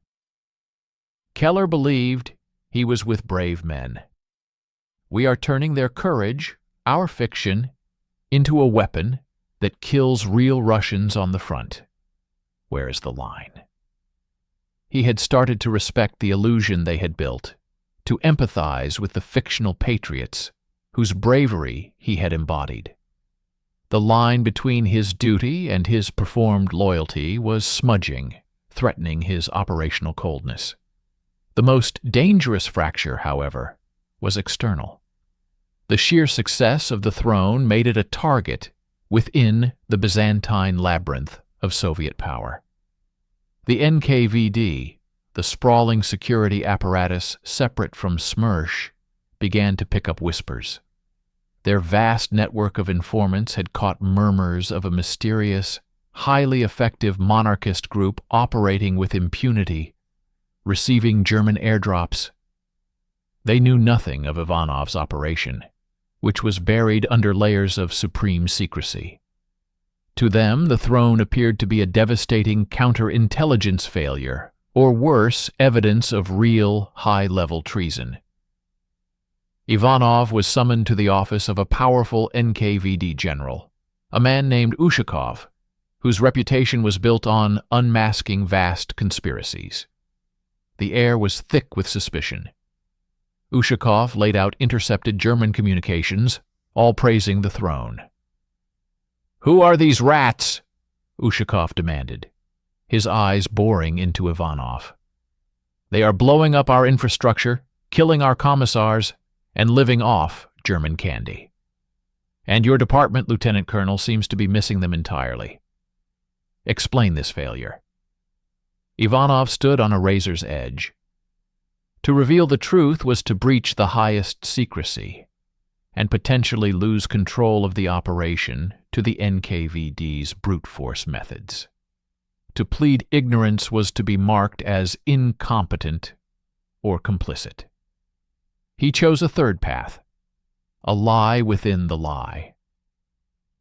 Keller believed he was with brave men. "We are turning their courage, our fiction, into a weapon that kills real Russians on the front. Where is the line?" He had started to respect the illusion they had built, to empathize with the fictional patriots whose bravery he had embodied. The line between his duty and his performed loyalty was smudging, threatening his operational coldness. The most dangerous fracture, however, was external. The sheer success of the throne made it a target within the Byzantine labyrinth of Soviet power. The NKVD, the sprawling security apparatus separate from SMERSH, began to pick up whispers. Their vast network of informants had caught murmurs of a mysterious, highly effective monarchist group operating with impunity, receiving German airdrops. They knew nothing of Ivanov's operation, which was buried under layers of supreme secrecy. To them, the throne appeared to be a devastating counterintelligence failure, or worse, evidence of real, high-level treason. Ivanov was summoned to the office of a powerful NKVD general, a man named Ushakov, whose reputation was built on unmasking vast conspiracies. The air was thick with suspicion. Ushakov laid out intercepted German communications, all praising the throne. "Who are these rats?" Ushakov demanded, his eyes boring into Ivanov. "They are blowing up our infrastructure, killing our commissars, and living off German candy. And your department, Lieutenant Colonel, seems to be missing them entirely. Explain this failure." Ivanov stood on a razor's edge. To reveal the truth was to breach the highest secrecy and potentially lose control of the operation to the NKVD's brute force methods. To plead ignorance was to be marked as incompetent or complicit. He chose a third path, a lie within the lie.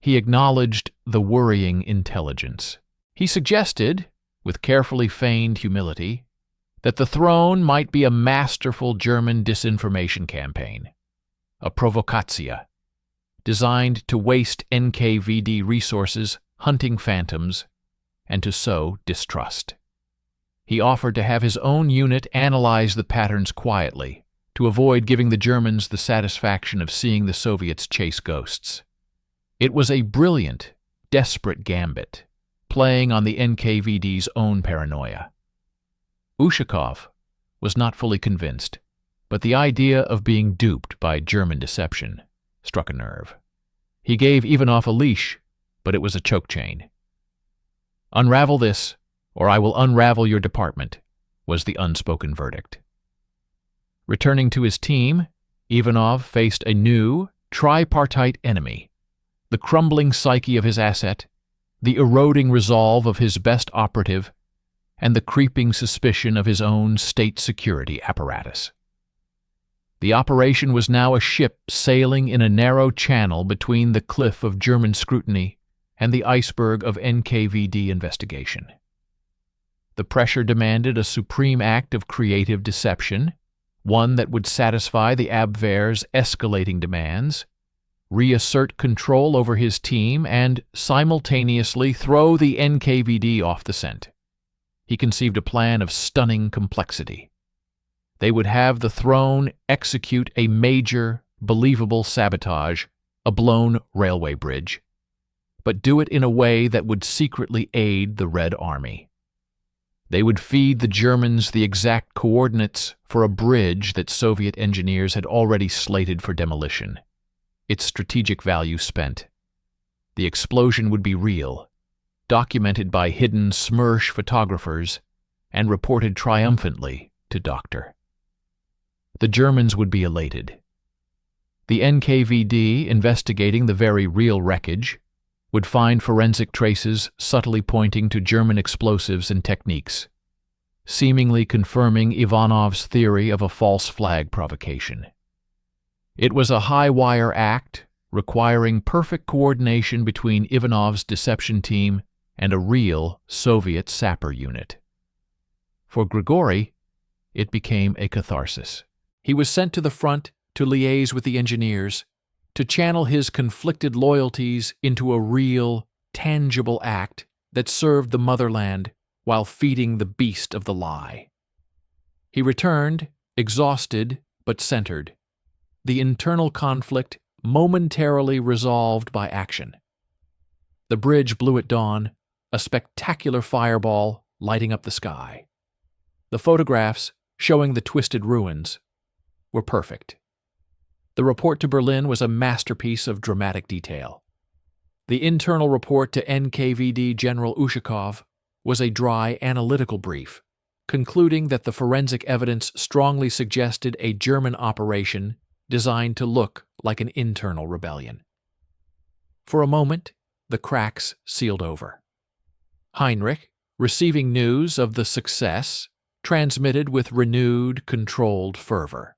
He acknowledged the worrying intelligence. He suggested, with carefully feigned humility, that the throne might be a masterful German disinformation campaign, a provokatsia, designed to waste NKVD resources hunting phantoms and to sow distrust. He offered to have his own unit analyze the patterns quietly, to avoid giving the Germans the satisfaction of seeing the Soviets chase ghosts. It was a brilliant, desperate gambit, playing on the NKVD's own paranoia. Ushakov was not fully convinced, but the idea of being duped by German deception struck a nerve. He gave Ivanov a leash, but it was a choke chain. "Unravel this, or I will unravel your department," was the unspoken verdict. Returning to his team, Ivanov faced a new, tripartite enemy: the crumbling psyche of his asset, the eroding resolve of his best operative, and the creeping suspicion of his own state security apparatus. The operation was now a ship sailing in a narrow channel between the cliff of German scrutiny and the iceberg of NKVD investigation. The pressure demanded a supreme act of creative deception, one that would satisfy the Abwehr's escalating demands, reassert control over his team, and simultaneously throw the NKVD off the scent. He conceived a plan of stunning complexity. They would have the throne execute a major, believable sabotage, a blown railway bridge, but do it in a way that would secretly aid the Red Army. They would feed the Germans the exact coordinates for a bridge that Soviet engineers had already slated for demolition. Its strategic value spent. The explosion would be real, documented by hidden SMERSH photographers, and reported triumphantly to Dr. The Germans would be elated. The NKVD, investigating the very real wreckage, would find forensic traces subtly pointing to German explosives and techniques, seemingly confirming Ivanov's theory of a false flag provocation. It was a high-wire act requiring perfect coordination between Ivanov's deception team and a real Soviet sapper unit. For Grigory, it became a catharsis. He was sent to the front to liaise with the engineers, to channel his conflicted loyalties into a real, tangible act that served the motherland while feeding the beast of the lie. He returned, exhausted but centered, the internal conflict momentarily resolved by action. The bridge blew at dawn, a spectacular fireball lighting up the sky. The photographs, showing the twisted ruins, were perfect. The report to Berlin was a masterpiece of dramatic detail. The internal report to NKVD General Ushakov was a dry analytical brief, concluding that the forensic evidence strongly suggested a German operation designed to look like an internal rebellion. For a moment, the cracks sealed over. Heinrich, receiving news of the success, transmitted with renewed, controlled fervor.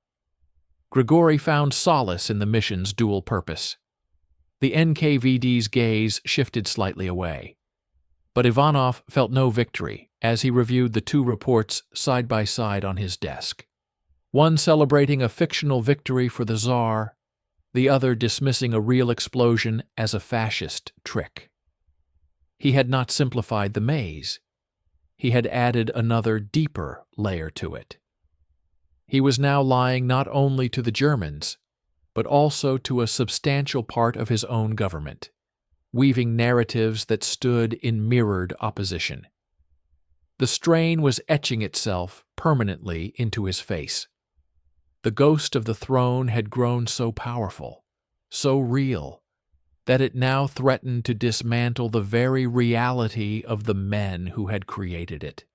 Grigory found solace in the mission's dual purpose. The NKVD's gaze shifted slightly away. But Ivanov felt no victory as he reviewed the two reports side by side on his desk, one celebrating a fictional victory for the Tsar, the other dismissing a real explosion as a fascist trick. He had not simplified the maze. He had added another, deeper layer to it. He was now lying not only to the Germans, but also to a substantial part of his own government, weaving narratives that stood in mirrored opposition. The strain was etching itself permanently into his face. The ghost of the throne had grown so powerful, so real, that it now threatened to dismantle the very reality of the men who had created it.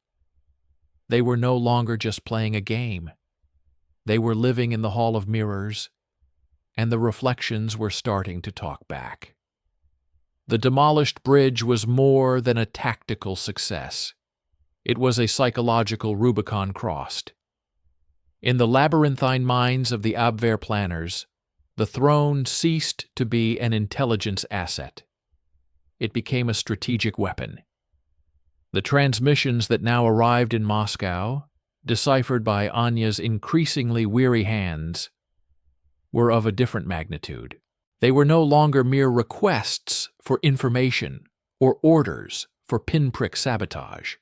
They were no longer just playing a game. They were living in the Hall of Mirrors, and the reflections were starting to talk back. The demolished bridge was more than a tactical success. It was a psychological Rubicon crossed. In the labyrinthine minds of the Abwehr planners, the throne ceased to be an intelligence asset. It became a strategic weapon. The transmissions that now arrived in Moscow, deciphered by Anya's increasingly weary hands, were of a different magnitude. They were no longer mere requests for information or orders for pinprick sabotage.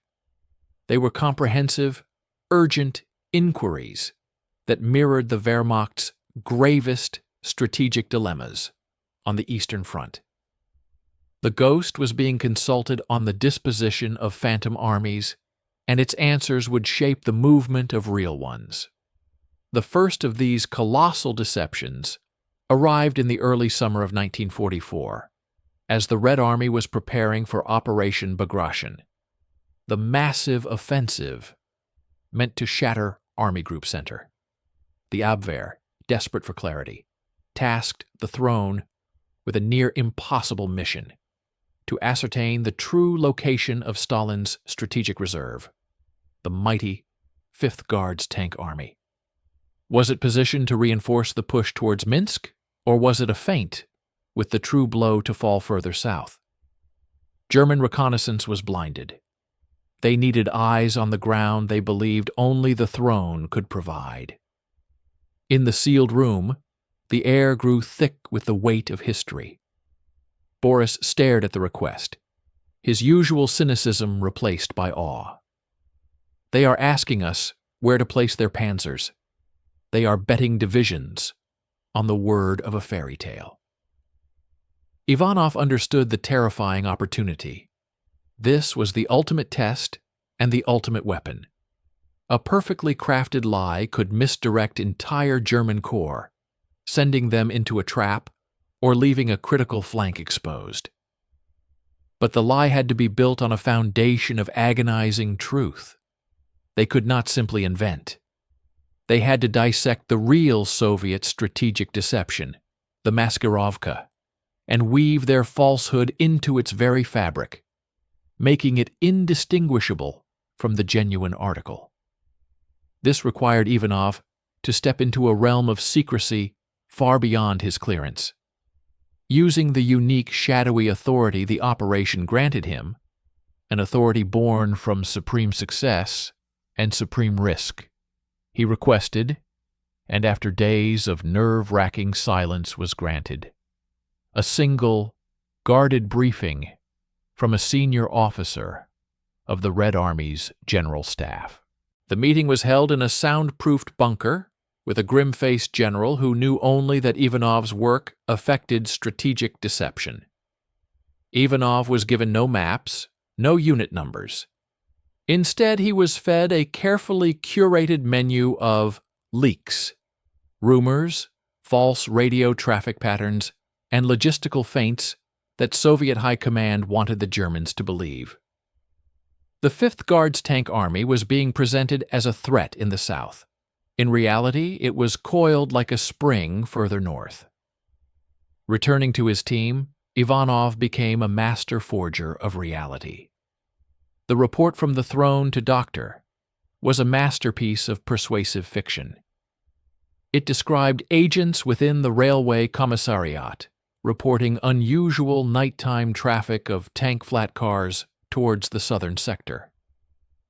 They were comprehensive, urgent inquiries that mirrored the Wehrmacht's gravest strategic dilemmas on the Eastern Front. The Ghost was being consulted on the disposition of phantom armies, and its answers would shape the movement of real ones. The first of these colossal deceptions arrived in the early summer of 1944, as the Red Army was preparing for Operation Bagration, the massive offensive meant to shatter Army Group Center. The Abwehr, desperate for clarity, tasked the throne with a near-impossible mission: to ascertain the true location of Stalin's strategic reserve, the mighty 5th Guards Tank Army. Was it positioned to reinforce the push towards Minsk, or was it a feint, with the true blow to fall further south? German reconnaissance was blinded. They needed eyes on the ground they believed only the throne could provide. In the sealed room, the air grew thick with the weight of history. Boris stared at the request, his usual cynicism replaced by awe. They are asking us where to place their panzers. They are betting divisions on the word of a fairy tale. Ivanov understood the terrifying opportunity. This was the ultimate test and the ultimate weapon. A perfectly crafted lie could misdirect entire German corps, sending them into a trap or leaving a critical flank exposed. But the lie had to be built on a foundation of agonizing truth. They could not simply invent. They had to dissect the real Soviet strategic deception, the maskirovka, and weave their falsehood into its very fabric, making it indistinguishable from the genuine article. This required Ivanov to step into a realm of secrecy far beyond his clearance. Using the unique shadowy authority the operation granted him, an authority born from supreme success and supreme risk, he requested, and after days of nerve-wracking silence was granted, a single, guarded briefing from a senior officer of the Red Army's General Staff. The meeting was held in a soundproofed bunker with a grim-faced general who knew only that Ivanov's work affected strategic deception. Ivanov was given no maps, no unit numbers. Instead, he was fed a carefully curated menu of leaks, rumors, false radio traffic patterns, and logistical feints that Soviet High Command wanted the Germans to believe. The 5th Guards Tank Army was being presented as a threat in the south. In reality, it was coiled like a spring further north. Returning to his team, Ivanov became a master forger of reality. The report from the throne to doctor was a masterpiece of persuasive fiction. It described agents within the railway commissariat reporting unusual nighttime traffic of tank flat cars towards the southern sector.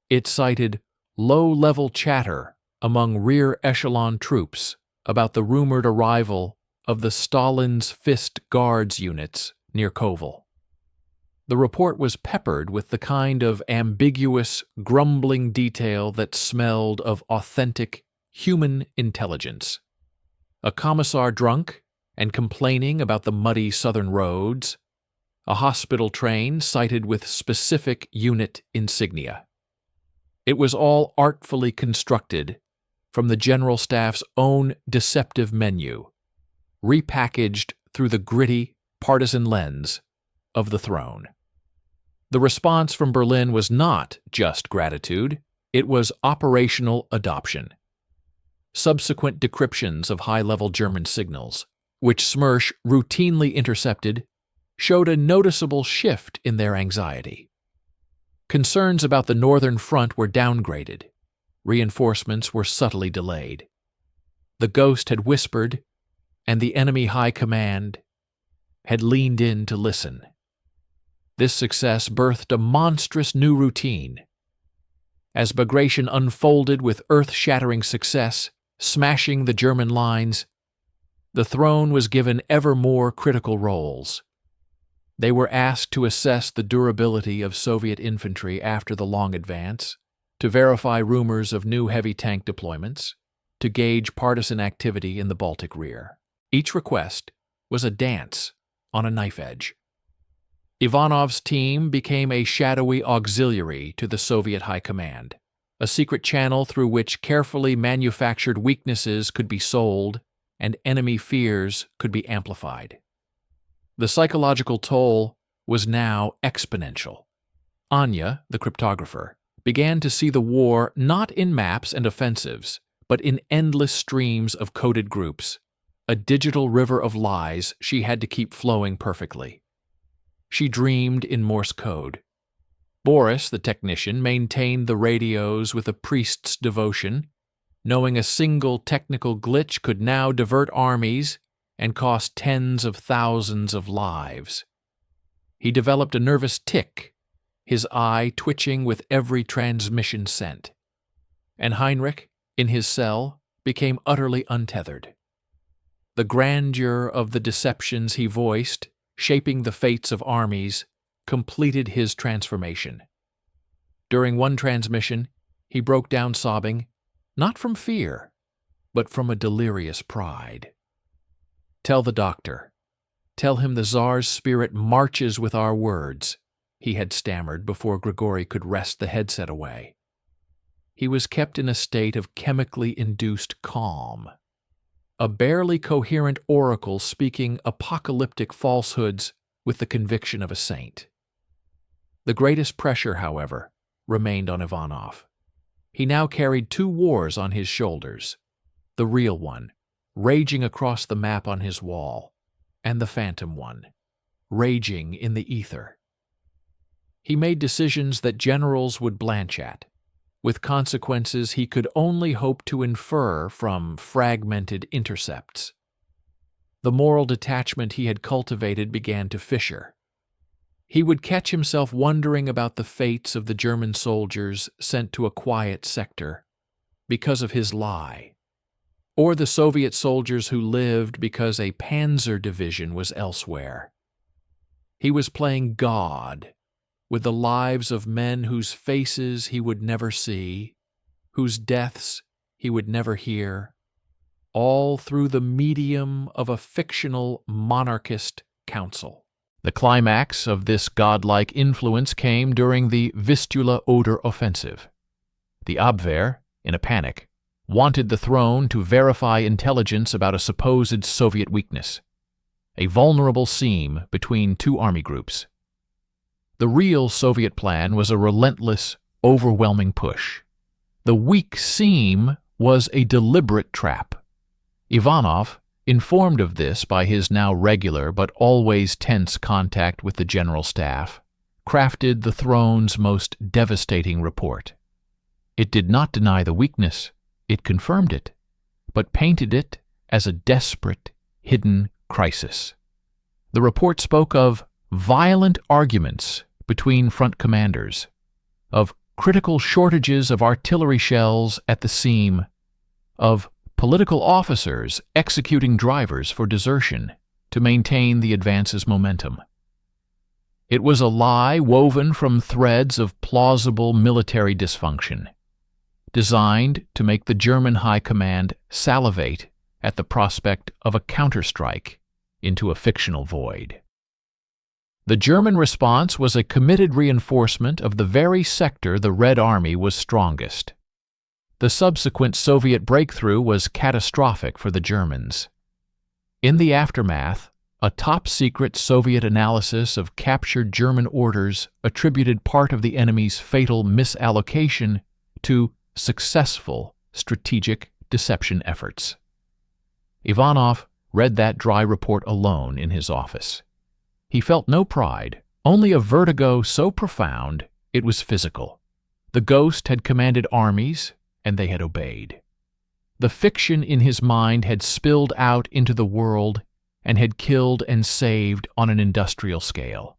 It cited low-level chatter among rear echelon troops about the rumored arrival of the Stalin's Fist Guards units near Kovel. The report was peppered with the kind of ambiguous, grumbling detail that smelled of authentic human intelligence. A commissar drunk and complaining about the muddy southern roads, a hospital train cited with specific unit insignia. It was all artfully constructed from the General Staff's own deceptive menu, repackaged through the gritty, partisan lens of the throne. The response from Berlin was not just gratitude, it was operational adoption. Subsequent decryptions of high-level German signals, which SMERSH routinely intercepted, showed a noticeable shift in their anxiety. Concerns about the Northern Front were downgraded. Reinforcements were subtly delayed. The ghost had whispered, and the enemy high command had leaned in to listen. This success birthed a monstrous new routine. As Bagration unfolded with earth-shattering success, smashing the German lines, the throne was given ever more critical roles. They were asked to assess the durability of Soviet infantry after the long advance, to verify rumors of new heavy tank deployments, to gauge partisan activity in the Baltic rear. Each request was a dance on a knife edge. Ivanov's team became a shadowy auxiliary to the Soviet High Command, a secret channel through which carefully manufactured weaknesses could be sold and enemy fears could be amplified. The psychological toll was now exponential. Anya, the cryptographer, began to see the war not in maps and offensives, but in endless streams of coded groups, a digital river of lies she had to keep flowing perfectly. She dreamed in Morse code. Boris, the technician, maintained the radios with a priest's devotion, knowing a single technical glitch could now divert armies and cost tens of thousands of lives. He developed a nervous tic, his eye twitching with every transmission sent. And Heinrich, in his cell, became utterly untethered. The grandeur of the deceptions he voiced, shaping the fates of armies, completed his transformation. During one transmission, he broke down sobbing, not from fear, but from a delirious pride. Tell the doctor. Tell him the Tsar's spirit marches with our words. he had stammered before Grigori could wrest the headset away. He was kept in a state of chemically induced calm, a barely coherent oracle speaking apocalyptic falsehoods with the conviction of a saint. The greatest pressure, however, remained on Ivanov. He now carried two wars on his shoulders, the real one, raging across the map on his wall, and the phantom one, raging in the ether. He made decisions that generals would blanch at, with consequences he could only hope to infer from fragmented intercepts. The moral detachment he had cultivated began to fissure. He would catch himself wondering about the fates of the German soldiers sent to a quiet sector because of his lie, or the Soviet soldiers who lived because a panzer division was elsewhere. He was playing God with the lives of men whose faces he would never see, whose deaths he would never hear, all through the medium of a fictional monarchist council. The climax of this godlike influence came during the Vistula-Oder offensive. The Abwehr, in a panic, wanted the throne to verify intelligence about a supposed Soviet weakness, a vulnerable seam between two army groups. The real Soviet plan was a relentless, overwhelming push. The weak seam was a deliberate trap. Ivanov, informed of this by his now regular but always tense contact with the general staff, crafted the throne's most devastating report. It did not deny the weakness, it confirmed it, but painted it as a desperate, hidden crisis. The report spoke of violent arguments between front commanders, of critical shortages of artillery shells at the seam, of political officers executing drivers for desertion to maintain the advance's momentum. It was a lie woven from threads of plausible military dysfunction, designed to make the German High Command salivate at the prospect of a counterstrike into a fictional void. The German response was a committed reinforcement of the very sector the Red Army was strongest. The subsequent Soviet breakthrough was catastrophic for the Germans. In the aftermath, a top-secret Soviet analysis of captured German orders attributed part of the enemy's fatal misallocation to successful strategic deception efforts. Ivanov read that dry report alone in his office. He felt no pride, only a vertigo so profound it was physical. The ghost had commanded armies, and they had obeyed. The fiction in his mind had spilled out into the world and had killed and saved on an industrial scale.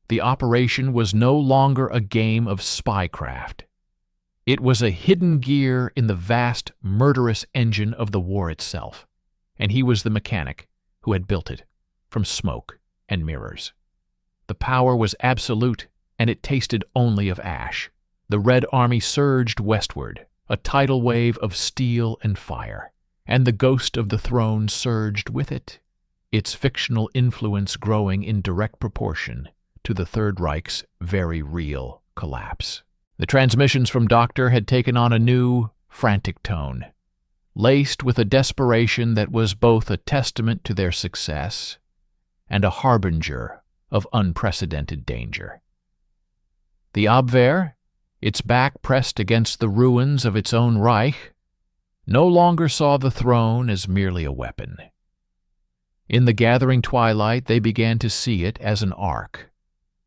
The operation was no longer a game of spycraft. It was a hidden gear in the vast, murderous engine of the war itself, and he was the mechanic who had built it from smoke and mirrors. The power was absolute, and it tasted only of ash. The Red Army surged westward, a tidal wave of steel and fire, and the ghost of the throne surged with it, its fictional influence growing in direct proportion to the Third Reich's very real collapse. The transmissions from Doctor had taken on a new, frantic tone, laced with a desperation that was both a testament to their success and a harbinger of unprecedented danger. The Abwehr, its back pressed against the ruins of its own Reich, no longer saw the throne as merely a weapon. In the gathering twilight, they began to see it as an ark,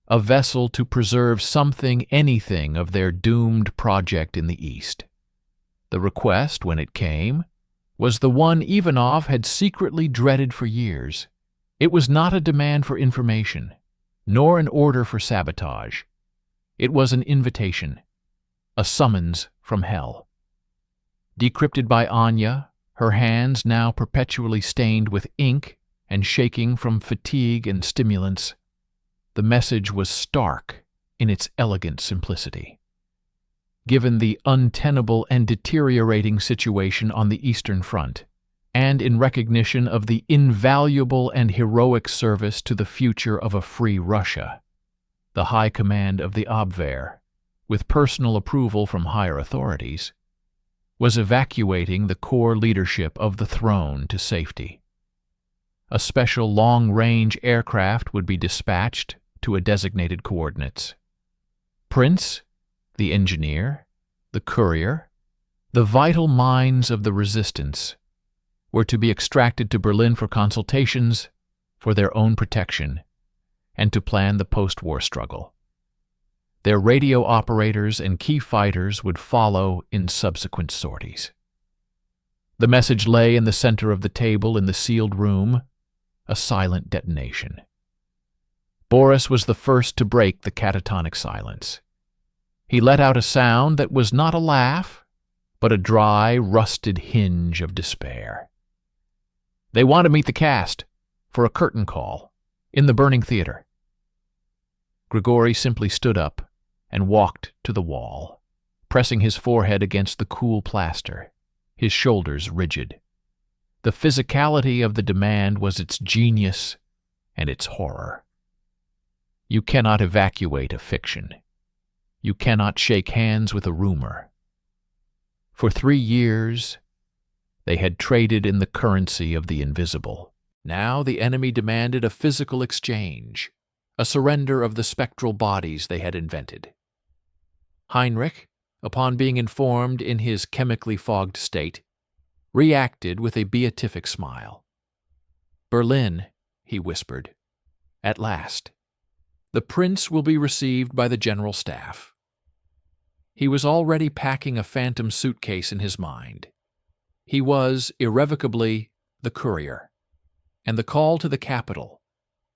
a vessel to preserve something, anything of their doomed project in the East. The request, when it came, was the one Ivanov had secretly dreaded for years. It was not a demand for information, nor an order for sabotage. It was an invitation, a summons from hell. Decrypted by Anya, her hands now perpetually stained with ink and shaking from fatigue and stimulants, the message was stark in its elegant simplicity. Given the untenable and deteriorating situation on the Eastern Front, and in recognition of the invaluable and heroic service to the future of a free Russia, the high command of the Abwehr, with personal approval from higher authorities, was evacuating the core leadership of the throne to safety. A special long-range aircraft would be dispatched to a designated coordinates. Prince, the engineer, the courier, the vital minds of the resistance were to be extracted to Berlin for consultations for their own protection and to plan the post-war struggle. Their radio operators and key fighters would follow in subsequent sorties. The message lay in the center of the table in the sealed room, a silent detonation. Boris was the first to break the catatonic silence. He let out a sound that was not a laugh, but a dry, rusted hinge of despair. They want to meet the cast for a curtain call in the burning theater. Grigori simply stood up and walked to the wall, pressing his forehead against the cool plaster, his shoulders rigid. The physicality of the demand was its genius and its horror. You cannot evacuate a fiction. You cannot shake hands with a rumor. For 3 years, they had traded in the currency of the invisible. Now the enemy demanded a physical exchange, a surrender of the spectral bodies they had invented. Heinrich, upon being informed in his chemically fogged state, reacted with a beatific smile. "Berlin," he whispered, "at last. The prince will be received by the general staff." He was already packing a phantom suitcase in his mind. He was, irrevocably, the courier, and the call to the capital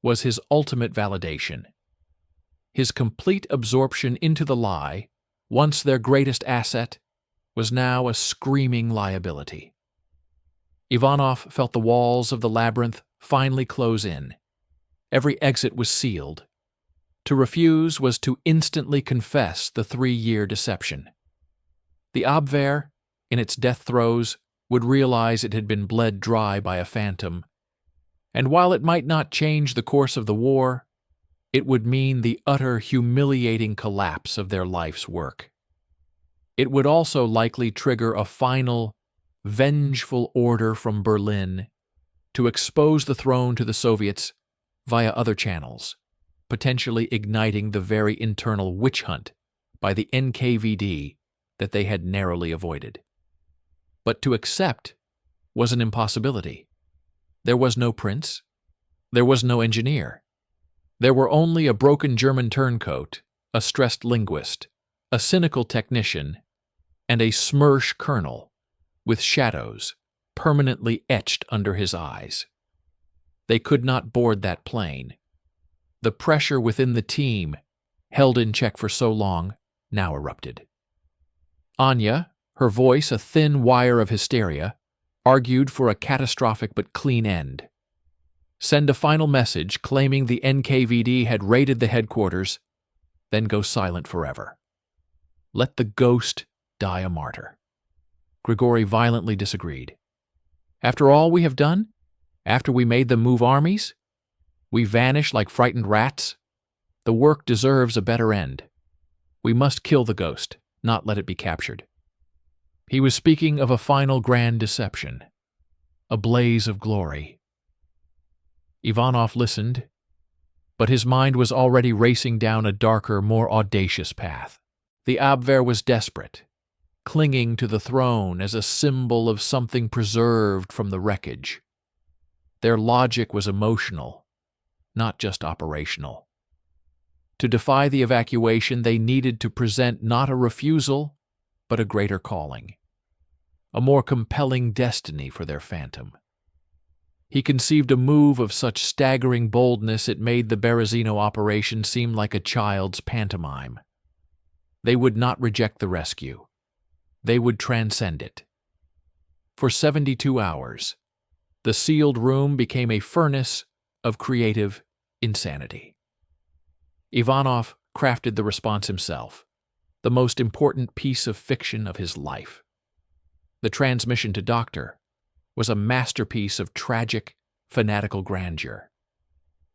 was his ultimate validation. His complete absorption into the lie, once their greatest asset, was now a screaming liability. Ivanov felt the walls of the labyrinth finally close in. Every exit was sealed. To refuse was to instantly confess the 3-year deception. The Abwehr, in its death throes, would realize it had been bled dry by a phantom, and while it might not change the course of the war, it would mean the utter humiliating collapse of their life's work. It would also likely trigger a final, vengeful order from Berlin to expose the throne to the Soviets via other channels, potentially igniting the very internal witch hunt by the NKVD that they had narrowly avoided. But to accept was an impossibility. There was no prince. There was no engineer. There were only a broken German turncoat, a stressed linguist, a cynical technician, and a SMERSH colonel with shadows permanently etched under his eyes. They could not board that plane. The pressure within the team, held in check for so long, now erupted. Anya, her voice a thin wire of hysteria, argued for a catastrophic but clean end. Send a final message claiming the NKVD had raided the headquarters, then go silent forever. Let the ghost die a martyr. Grigori violently disagreed. After all we have done, after we made them move armies, we vanish like frightened rats. The work deserves a better end. We must kill the ghost, not let it be captured. He was speaking of a final grand deception, a blaze of glory. Ivanov listened, but his mind was already racing down a darker, more audacious path. The Abwehr was desperate, clinging to the throne as a symbol of something preserved from the wreckage. Their logic was emotional, not just operational. To defy the evacuation, they needed to present not a refusal, but a greater calling, a more compelling destiny for their phantom. He conceived a move of such staggering boldness it made the Berezino operation seem like a child's pantomime. They would not reject the rescue. They would transcend it. For 72 hours, the sealed room became a furnace of creative insanity. Ivanov crafted the response himself, the most important piece of fiction of his life. The transmission to Doctor was a masterpiece of tragic, fanatical grandeur.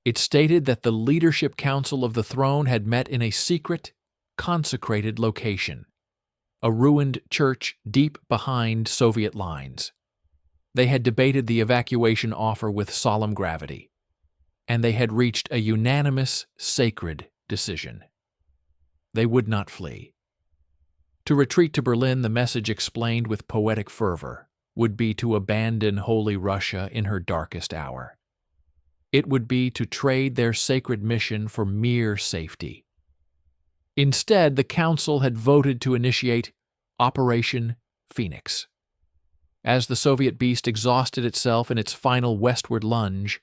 It stated that the Leadership Council of the Throne had met in a secret, consecrated location, a ruined church deep behind Soviet lines. They had debated the evacuation offer with solemn gravity, and they had reached a unanimous, sacred decision. They would not flee. To retreat to Berlin, the message explained with poetic fervor, would be to abandon Holy Russia in her darkest hour. It would be to trade their sacred mission for mere safety. Instead, the Council had voted to initiate Operation Phoenix. As the Soviet beast exhausted itself in its final westward lunge,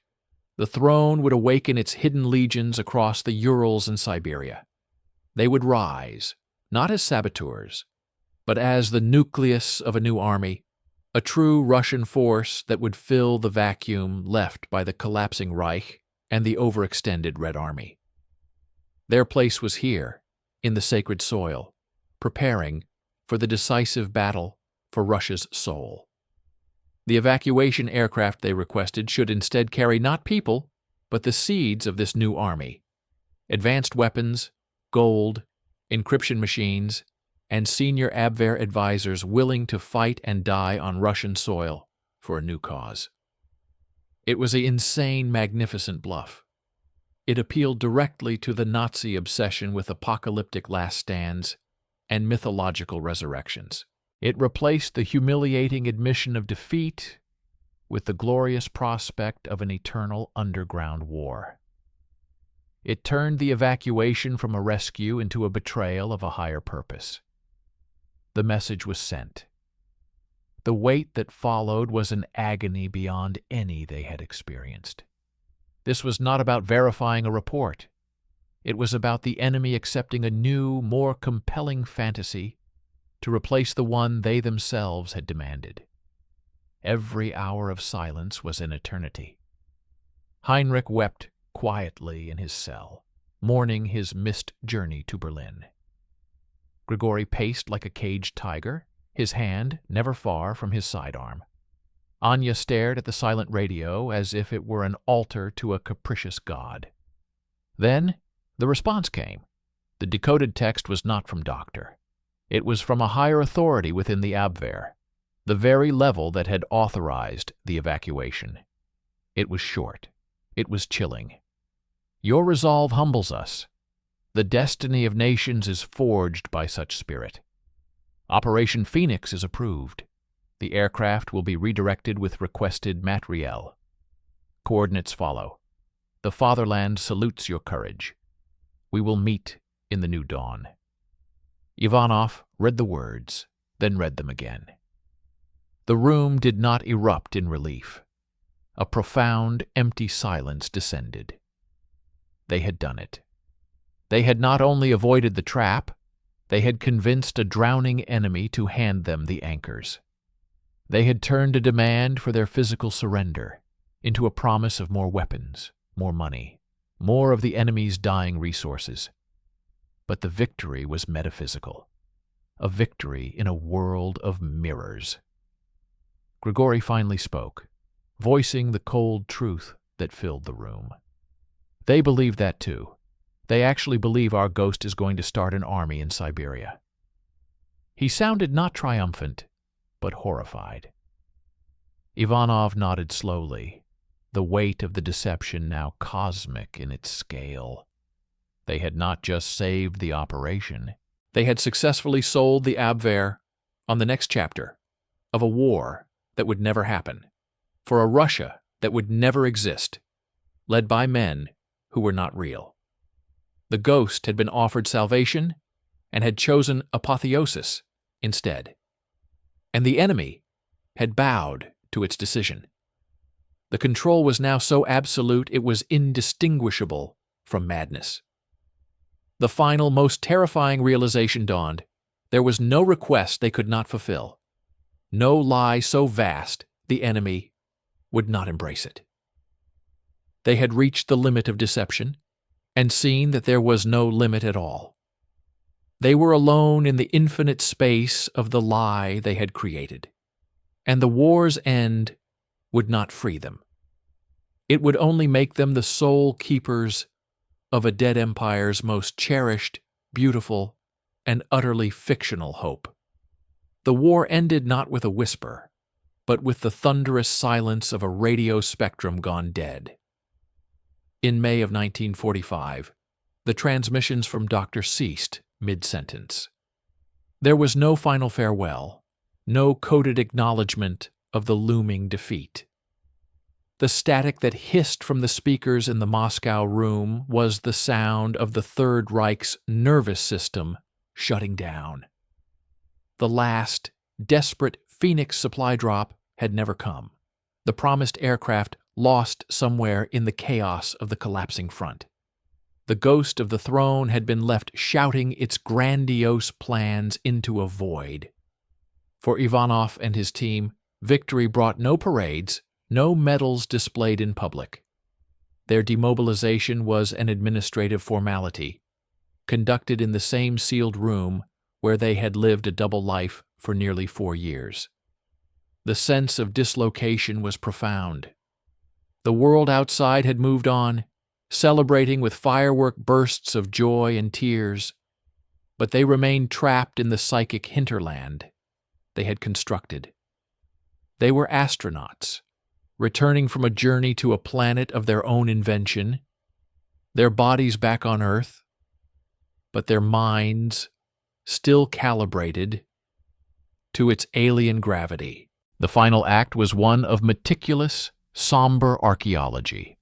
the throne would awaken its hidden legions across the Urals and Siberia. They would rise, not as saboteurs, but as the nucleus of a new army, a true Russian force that would fill the vacuum left by the collapsing Reich and the overextended Red Army. Their place was here, in the sacred soil, preparing for the decisive battle for Russia's soul. The evacuation aircraft they requested should instead carry not people, but the seeds of this new army: advanced weapons, gold, encryption machines, and senior Abwehr advisors willing to fight and die on Russian soil for a new cause. It was an insane, magnificent bluff. It appealed directly to the Nazi obsession with apocalyptic last stands and mythological resurrections. It replaced the humiliating admission of defeat with the glorious prospect of an eternal underground war. It turned the evacuation from a rescue into a betrayal of a higher purpose. The message was sent. The wait that followed was an agony beyond any they had experienced. This was not about verifying a report. It was about the enemy accepting a new, more compelling fantasy to replace the one they themselves had demanded. Every hour of silence was an eternity. Heinrich wept quietly in his cell, mourning his missed journey to Berlin. Grigori paced like a caged tiger, his hand never far from his sidearm. Anya stared at the silent radio as if it were an altar to a capricious god. Then the response came. The decoded text was not from Doctor. It was from a higher authority within the Abwehr, the very level that had authorized the evacuation. It was short. It was chilling. Your resolve humbles us. The destiny of nations is forged by such spirit. Operation Phoenix is approved. The aircraft will be redirected with requested materiel. Coordinates follow. The fatherland salutes your courage. We will meet in the new dawn. Ivanov read the words, then read them again. The room did not erupt in relief. A profound, empty silence descended. They had done it. They had not only avoided the trap, they had convinced a drowning enemy to hand them the anchors. They had turned a demand for their physical surrender into a promise of more weapons, more money, more of the enemy's dying resources. But the victory was metaphysical, a victory in a world of mirrors. Grigori finally spoke, voicing the cold truth that filled the room. They believe that too. They actually believe our ghost is going to start an army in Siberia. He sounded not triumphant, but horrified. Ivanov nodded slowly, the weight of the deception now cosmic in its scale. They had not just saved the operation. They had successfully sold the Abwehr on the next chapter of a war that would never happen, for a Russia that would never exist, led by men who were not real. The ghost had been offered salvation and had chosen apotheosis instead. And the enemy had bowed to its decision. The control was now so absolute it was indistinguishable from madness. The final, most terrifying realization dawned. There was no request they could not fulfill, no lie so vast the enemy would not embrace it. They had reached the limit of deception and seen that there was no limit at all. They were alone in the infinite space of the lie they had created, and the war's end would not free them. It would only make them the sole keepers of a dead empire's most cherished, beautiful, and utterly fictional hope. The war ended not with a whisper, but with the thunderous silence of a radio spectrum gone dead. In May of 1945, the transmissions from Doctor ceased mid-sentence. There was no final farewell, no coded acknowledgement of the looming defeat. The static that hissed from the speakers in the Moscow room was the sound of the Third Reich's nervous system shutting down. The last, desperate Phoenix supply drop had never come, the promised aircraft lost somewhere in the chaos of the collapsing front. The ghost of the throne had been left shouting its grandiose plans into a void. For Ivanov and his team, victory brought no parades, no medals displayed in public. Their demobilization was an administrative formality, conducted in the same sealed room where they had lived a double life for nearly 4 years. The sense of dislocation was profound. The world outside had moved on, celebrating with firework bursts of joy and tears, but they remained trapped in the psychic hinterland they had constructed. They were astronauts, returning from a journey to a planet of their own invention, their bodies back on Earth, but their minds still calibrated to its alien gravity. The final act was one of meticulous, somber archaeology.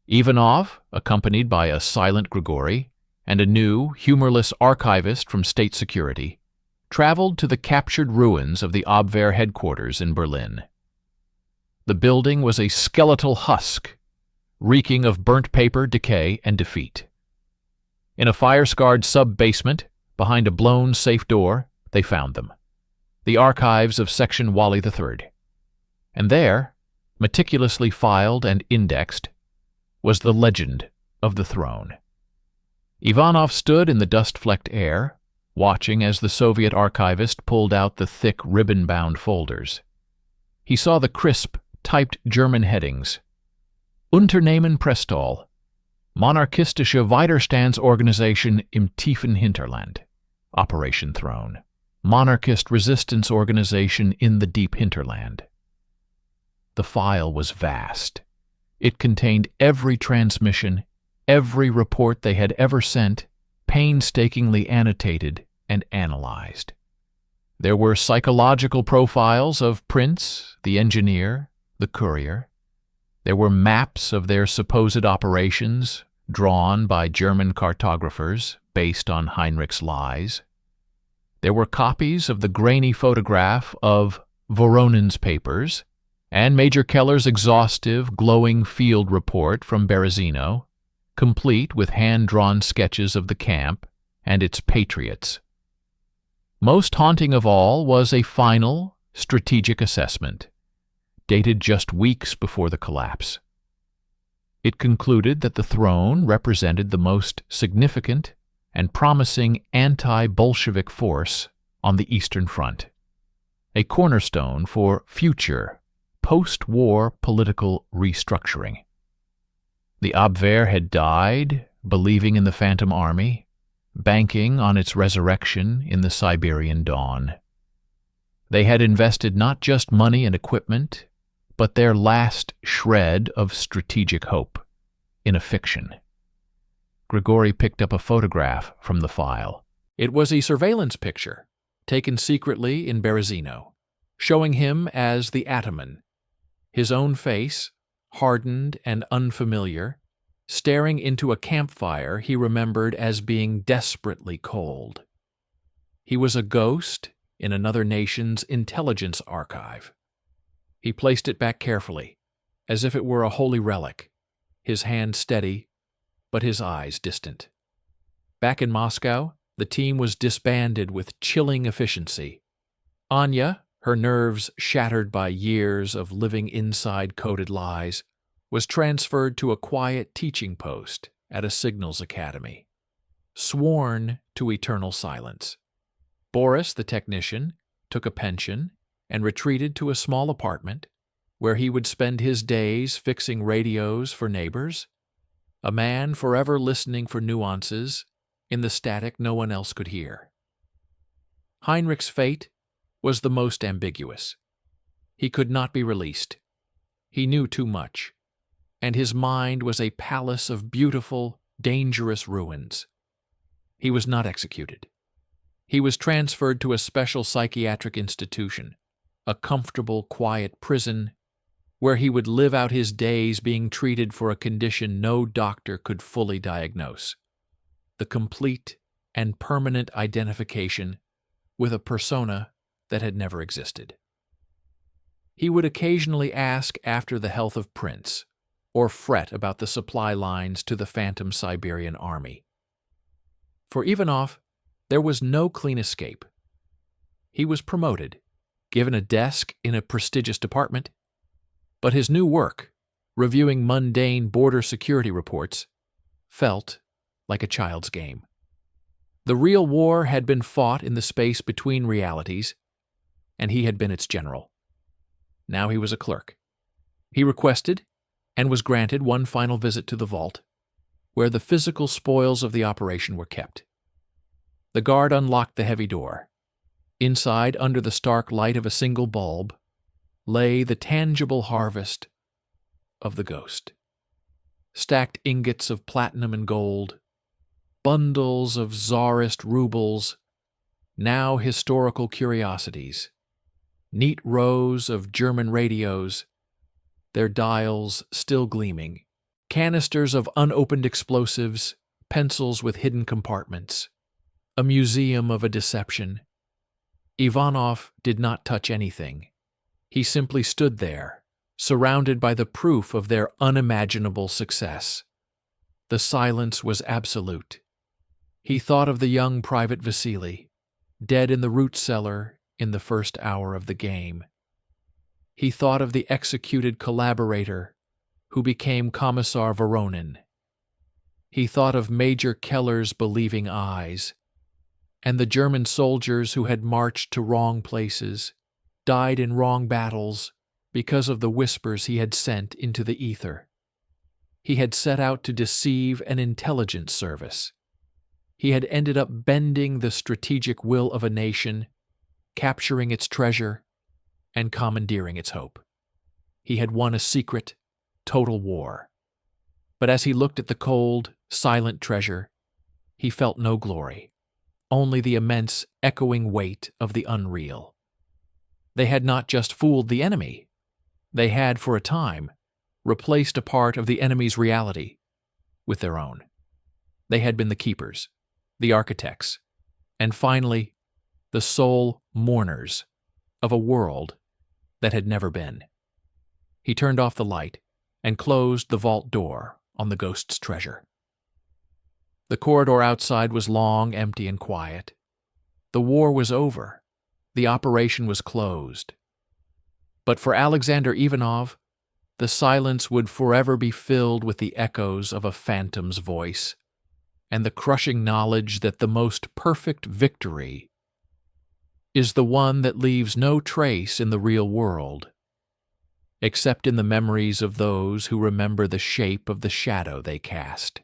Ivanov, accompanied by a silent Grigori and a new, humorless archivist from State Security, traveled to the captured ruins of the Abwehr headquarters in Berlin. The building was a skeletal husk, reeking of burnt paper, decay, and defeat. In a fire-scarred sub-basement, behind a blown safe door, they found them. The archives of Section Wally III. And there, meticulously filed and indexed, was the legend of the throne. Ivanov stood in the dust-flecked air, watching as the Soviet archivist pulled out the thick ribbon-bound folders. He saw the crisp, typed German headings: Unternehmen Prestol, Monarchistische Widerstandsorganisation im tiefen Hinterland, Operation Throne, Monarchist Resistance Organization in the Deep Hinterland. The file was vast. It contained every transmission, every report they had ever sent, painstakingly annotated and analyzed. There were psychological profiles of Prince, the engineer, the courier. There were maps of their supposed operations, drawn by German cartographers based on Heinrich's lies. There were copies of the grainy photograph of Voronin's papers and Major Keller's exhaustive, glowing field report from Berezino, complete with hand-drawn sketches of the camp and its patriots. Most haunting of all was a final, strategic assessment, dated just weeks before the collapse. It concluded that the throne represented the most significant and promising anti-Bolshevik force on the Eastern Front, a cornerstone for future, post-war political restructuring. The Abwehr had died, believing in the Phantom Army, banking on its resurrection in the Siberian dawn. They had invested not just money and equipment, but their last shred of strategic hope in a fiction. Grigori picked up a photograph from the file. It was a surveillance picture, taken secretly in Berezino, showing him as the Ataman, his own face, hardened and unfamiliar, staring into a campfire he remembered as being desperately cold. He was a ghost in another nation's intelligence archive. He placed it back carefully, as if it were a holy relic, his hand steady, but his eyes distant. Back in Moscow, the team was disbanded with chilling efficiency. Anya, her nerves shattered by years of living inside coded lies, was transferred to a quiet teaching post at a signals academy, sworn to eternal silence. Boris, the technician, took a pension and retreated to a small apartment, where he would spend his days fixing radios for neighbors, a man forever listening for nuances in the static no one else could hear. Heinrich's fate was the most ambiguous. He could not be released. He knew too much, and his mind was a palace of beautiful, dangerous ruins. He was not executed. He was transferred to a special psychiatric institution, a comfortable, quiet prison where he would live out his days being treated for a condition no doctor could fully diagnose: the complete and permanent identification with a persona that had never existed. He would occasionally ask after the health of Prince, or fret about the supply lines to the phantom Siberian army. For Ivanov, there was no clean escape. He was promoted, given a desk in a prestigious department, but his new work, reviewing mundane border security reports, felt like a child's game. The real war had been fought in the space between realities, and he had been its general. Now he was a clerk. He requested, and was granted, one final visit to the vault, where the physical spoils of the operation were kept. The guard unlocked the heavy door. Inside, under the stark light of a single bulb, lay the tangible harvest of the ghost. Stacked ingots of platinum and gold, bundles of czarist rubles, now historical curiosities, neat rows of German radios, their dials still gleaming, canisters of unopened explosives, pencils with hidden compartments, a museum of a deception. Ivanov did not touch anything. He simply stood there, surrounded by the proof of their unimaginable success. The silence was absolute. He thought of the young Private Vasily, dead in the root cellar in the first hour of the game. He thought of the executed collaborator who became Commissar Voronin. He thought of Major Keller's believing eyes, and the German soldiers who had marched to wrong places, died in wrong battles because of the whispers he had sent into the ether. He had set out to deceive an intelligence service. He had ended up bending the strategic will of a nation, capturing its treasure, and commandeering its hope. He had won a secret, total war. But as he looked at the cold, silent treasure, he felt no glory, only the immense, echoing weight of the unreal. They had not just fooled the enemy. They had, for a time, replaced a part of the enemy's reality with their own. They had been the keepers, the architects, and finally, the sole mourners of a world that had never been. He turned off the light and closed the vault door on the ghost's treasure. The corridor outside was long, empty, and quiet. The war was over. The operation was closed. But for Alexander Ivanov, the silence would forever be filled with the echoes of a phantom's voice and the crushing knowledge that the most perfect victory is the one that leaves no trace in the real world, except in the memories of those who remember the shape of the shadow they cast.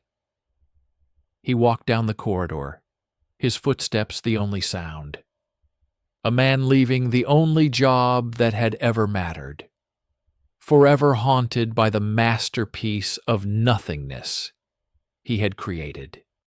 He walked down the corridor, his footsteps the only sound. A man leaving the only job that had ever mattered, forever haunted by the masterpiece of nothingness he had created.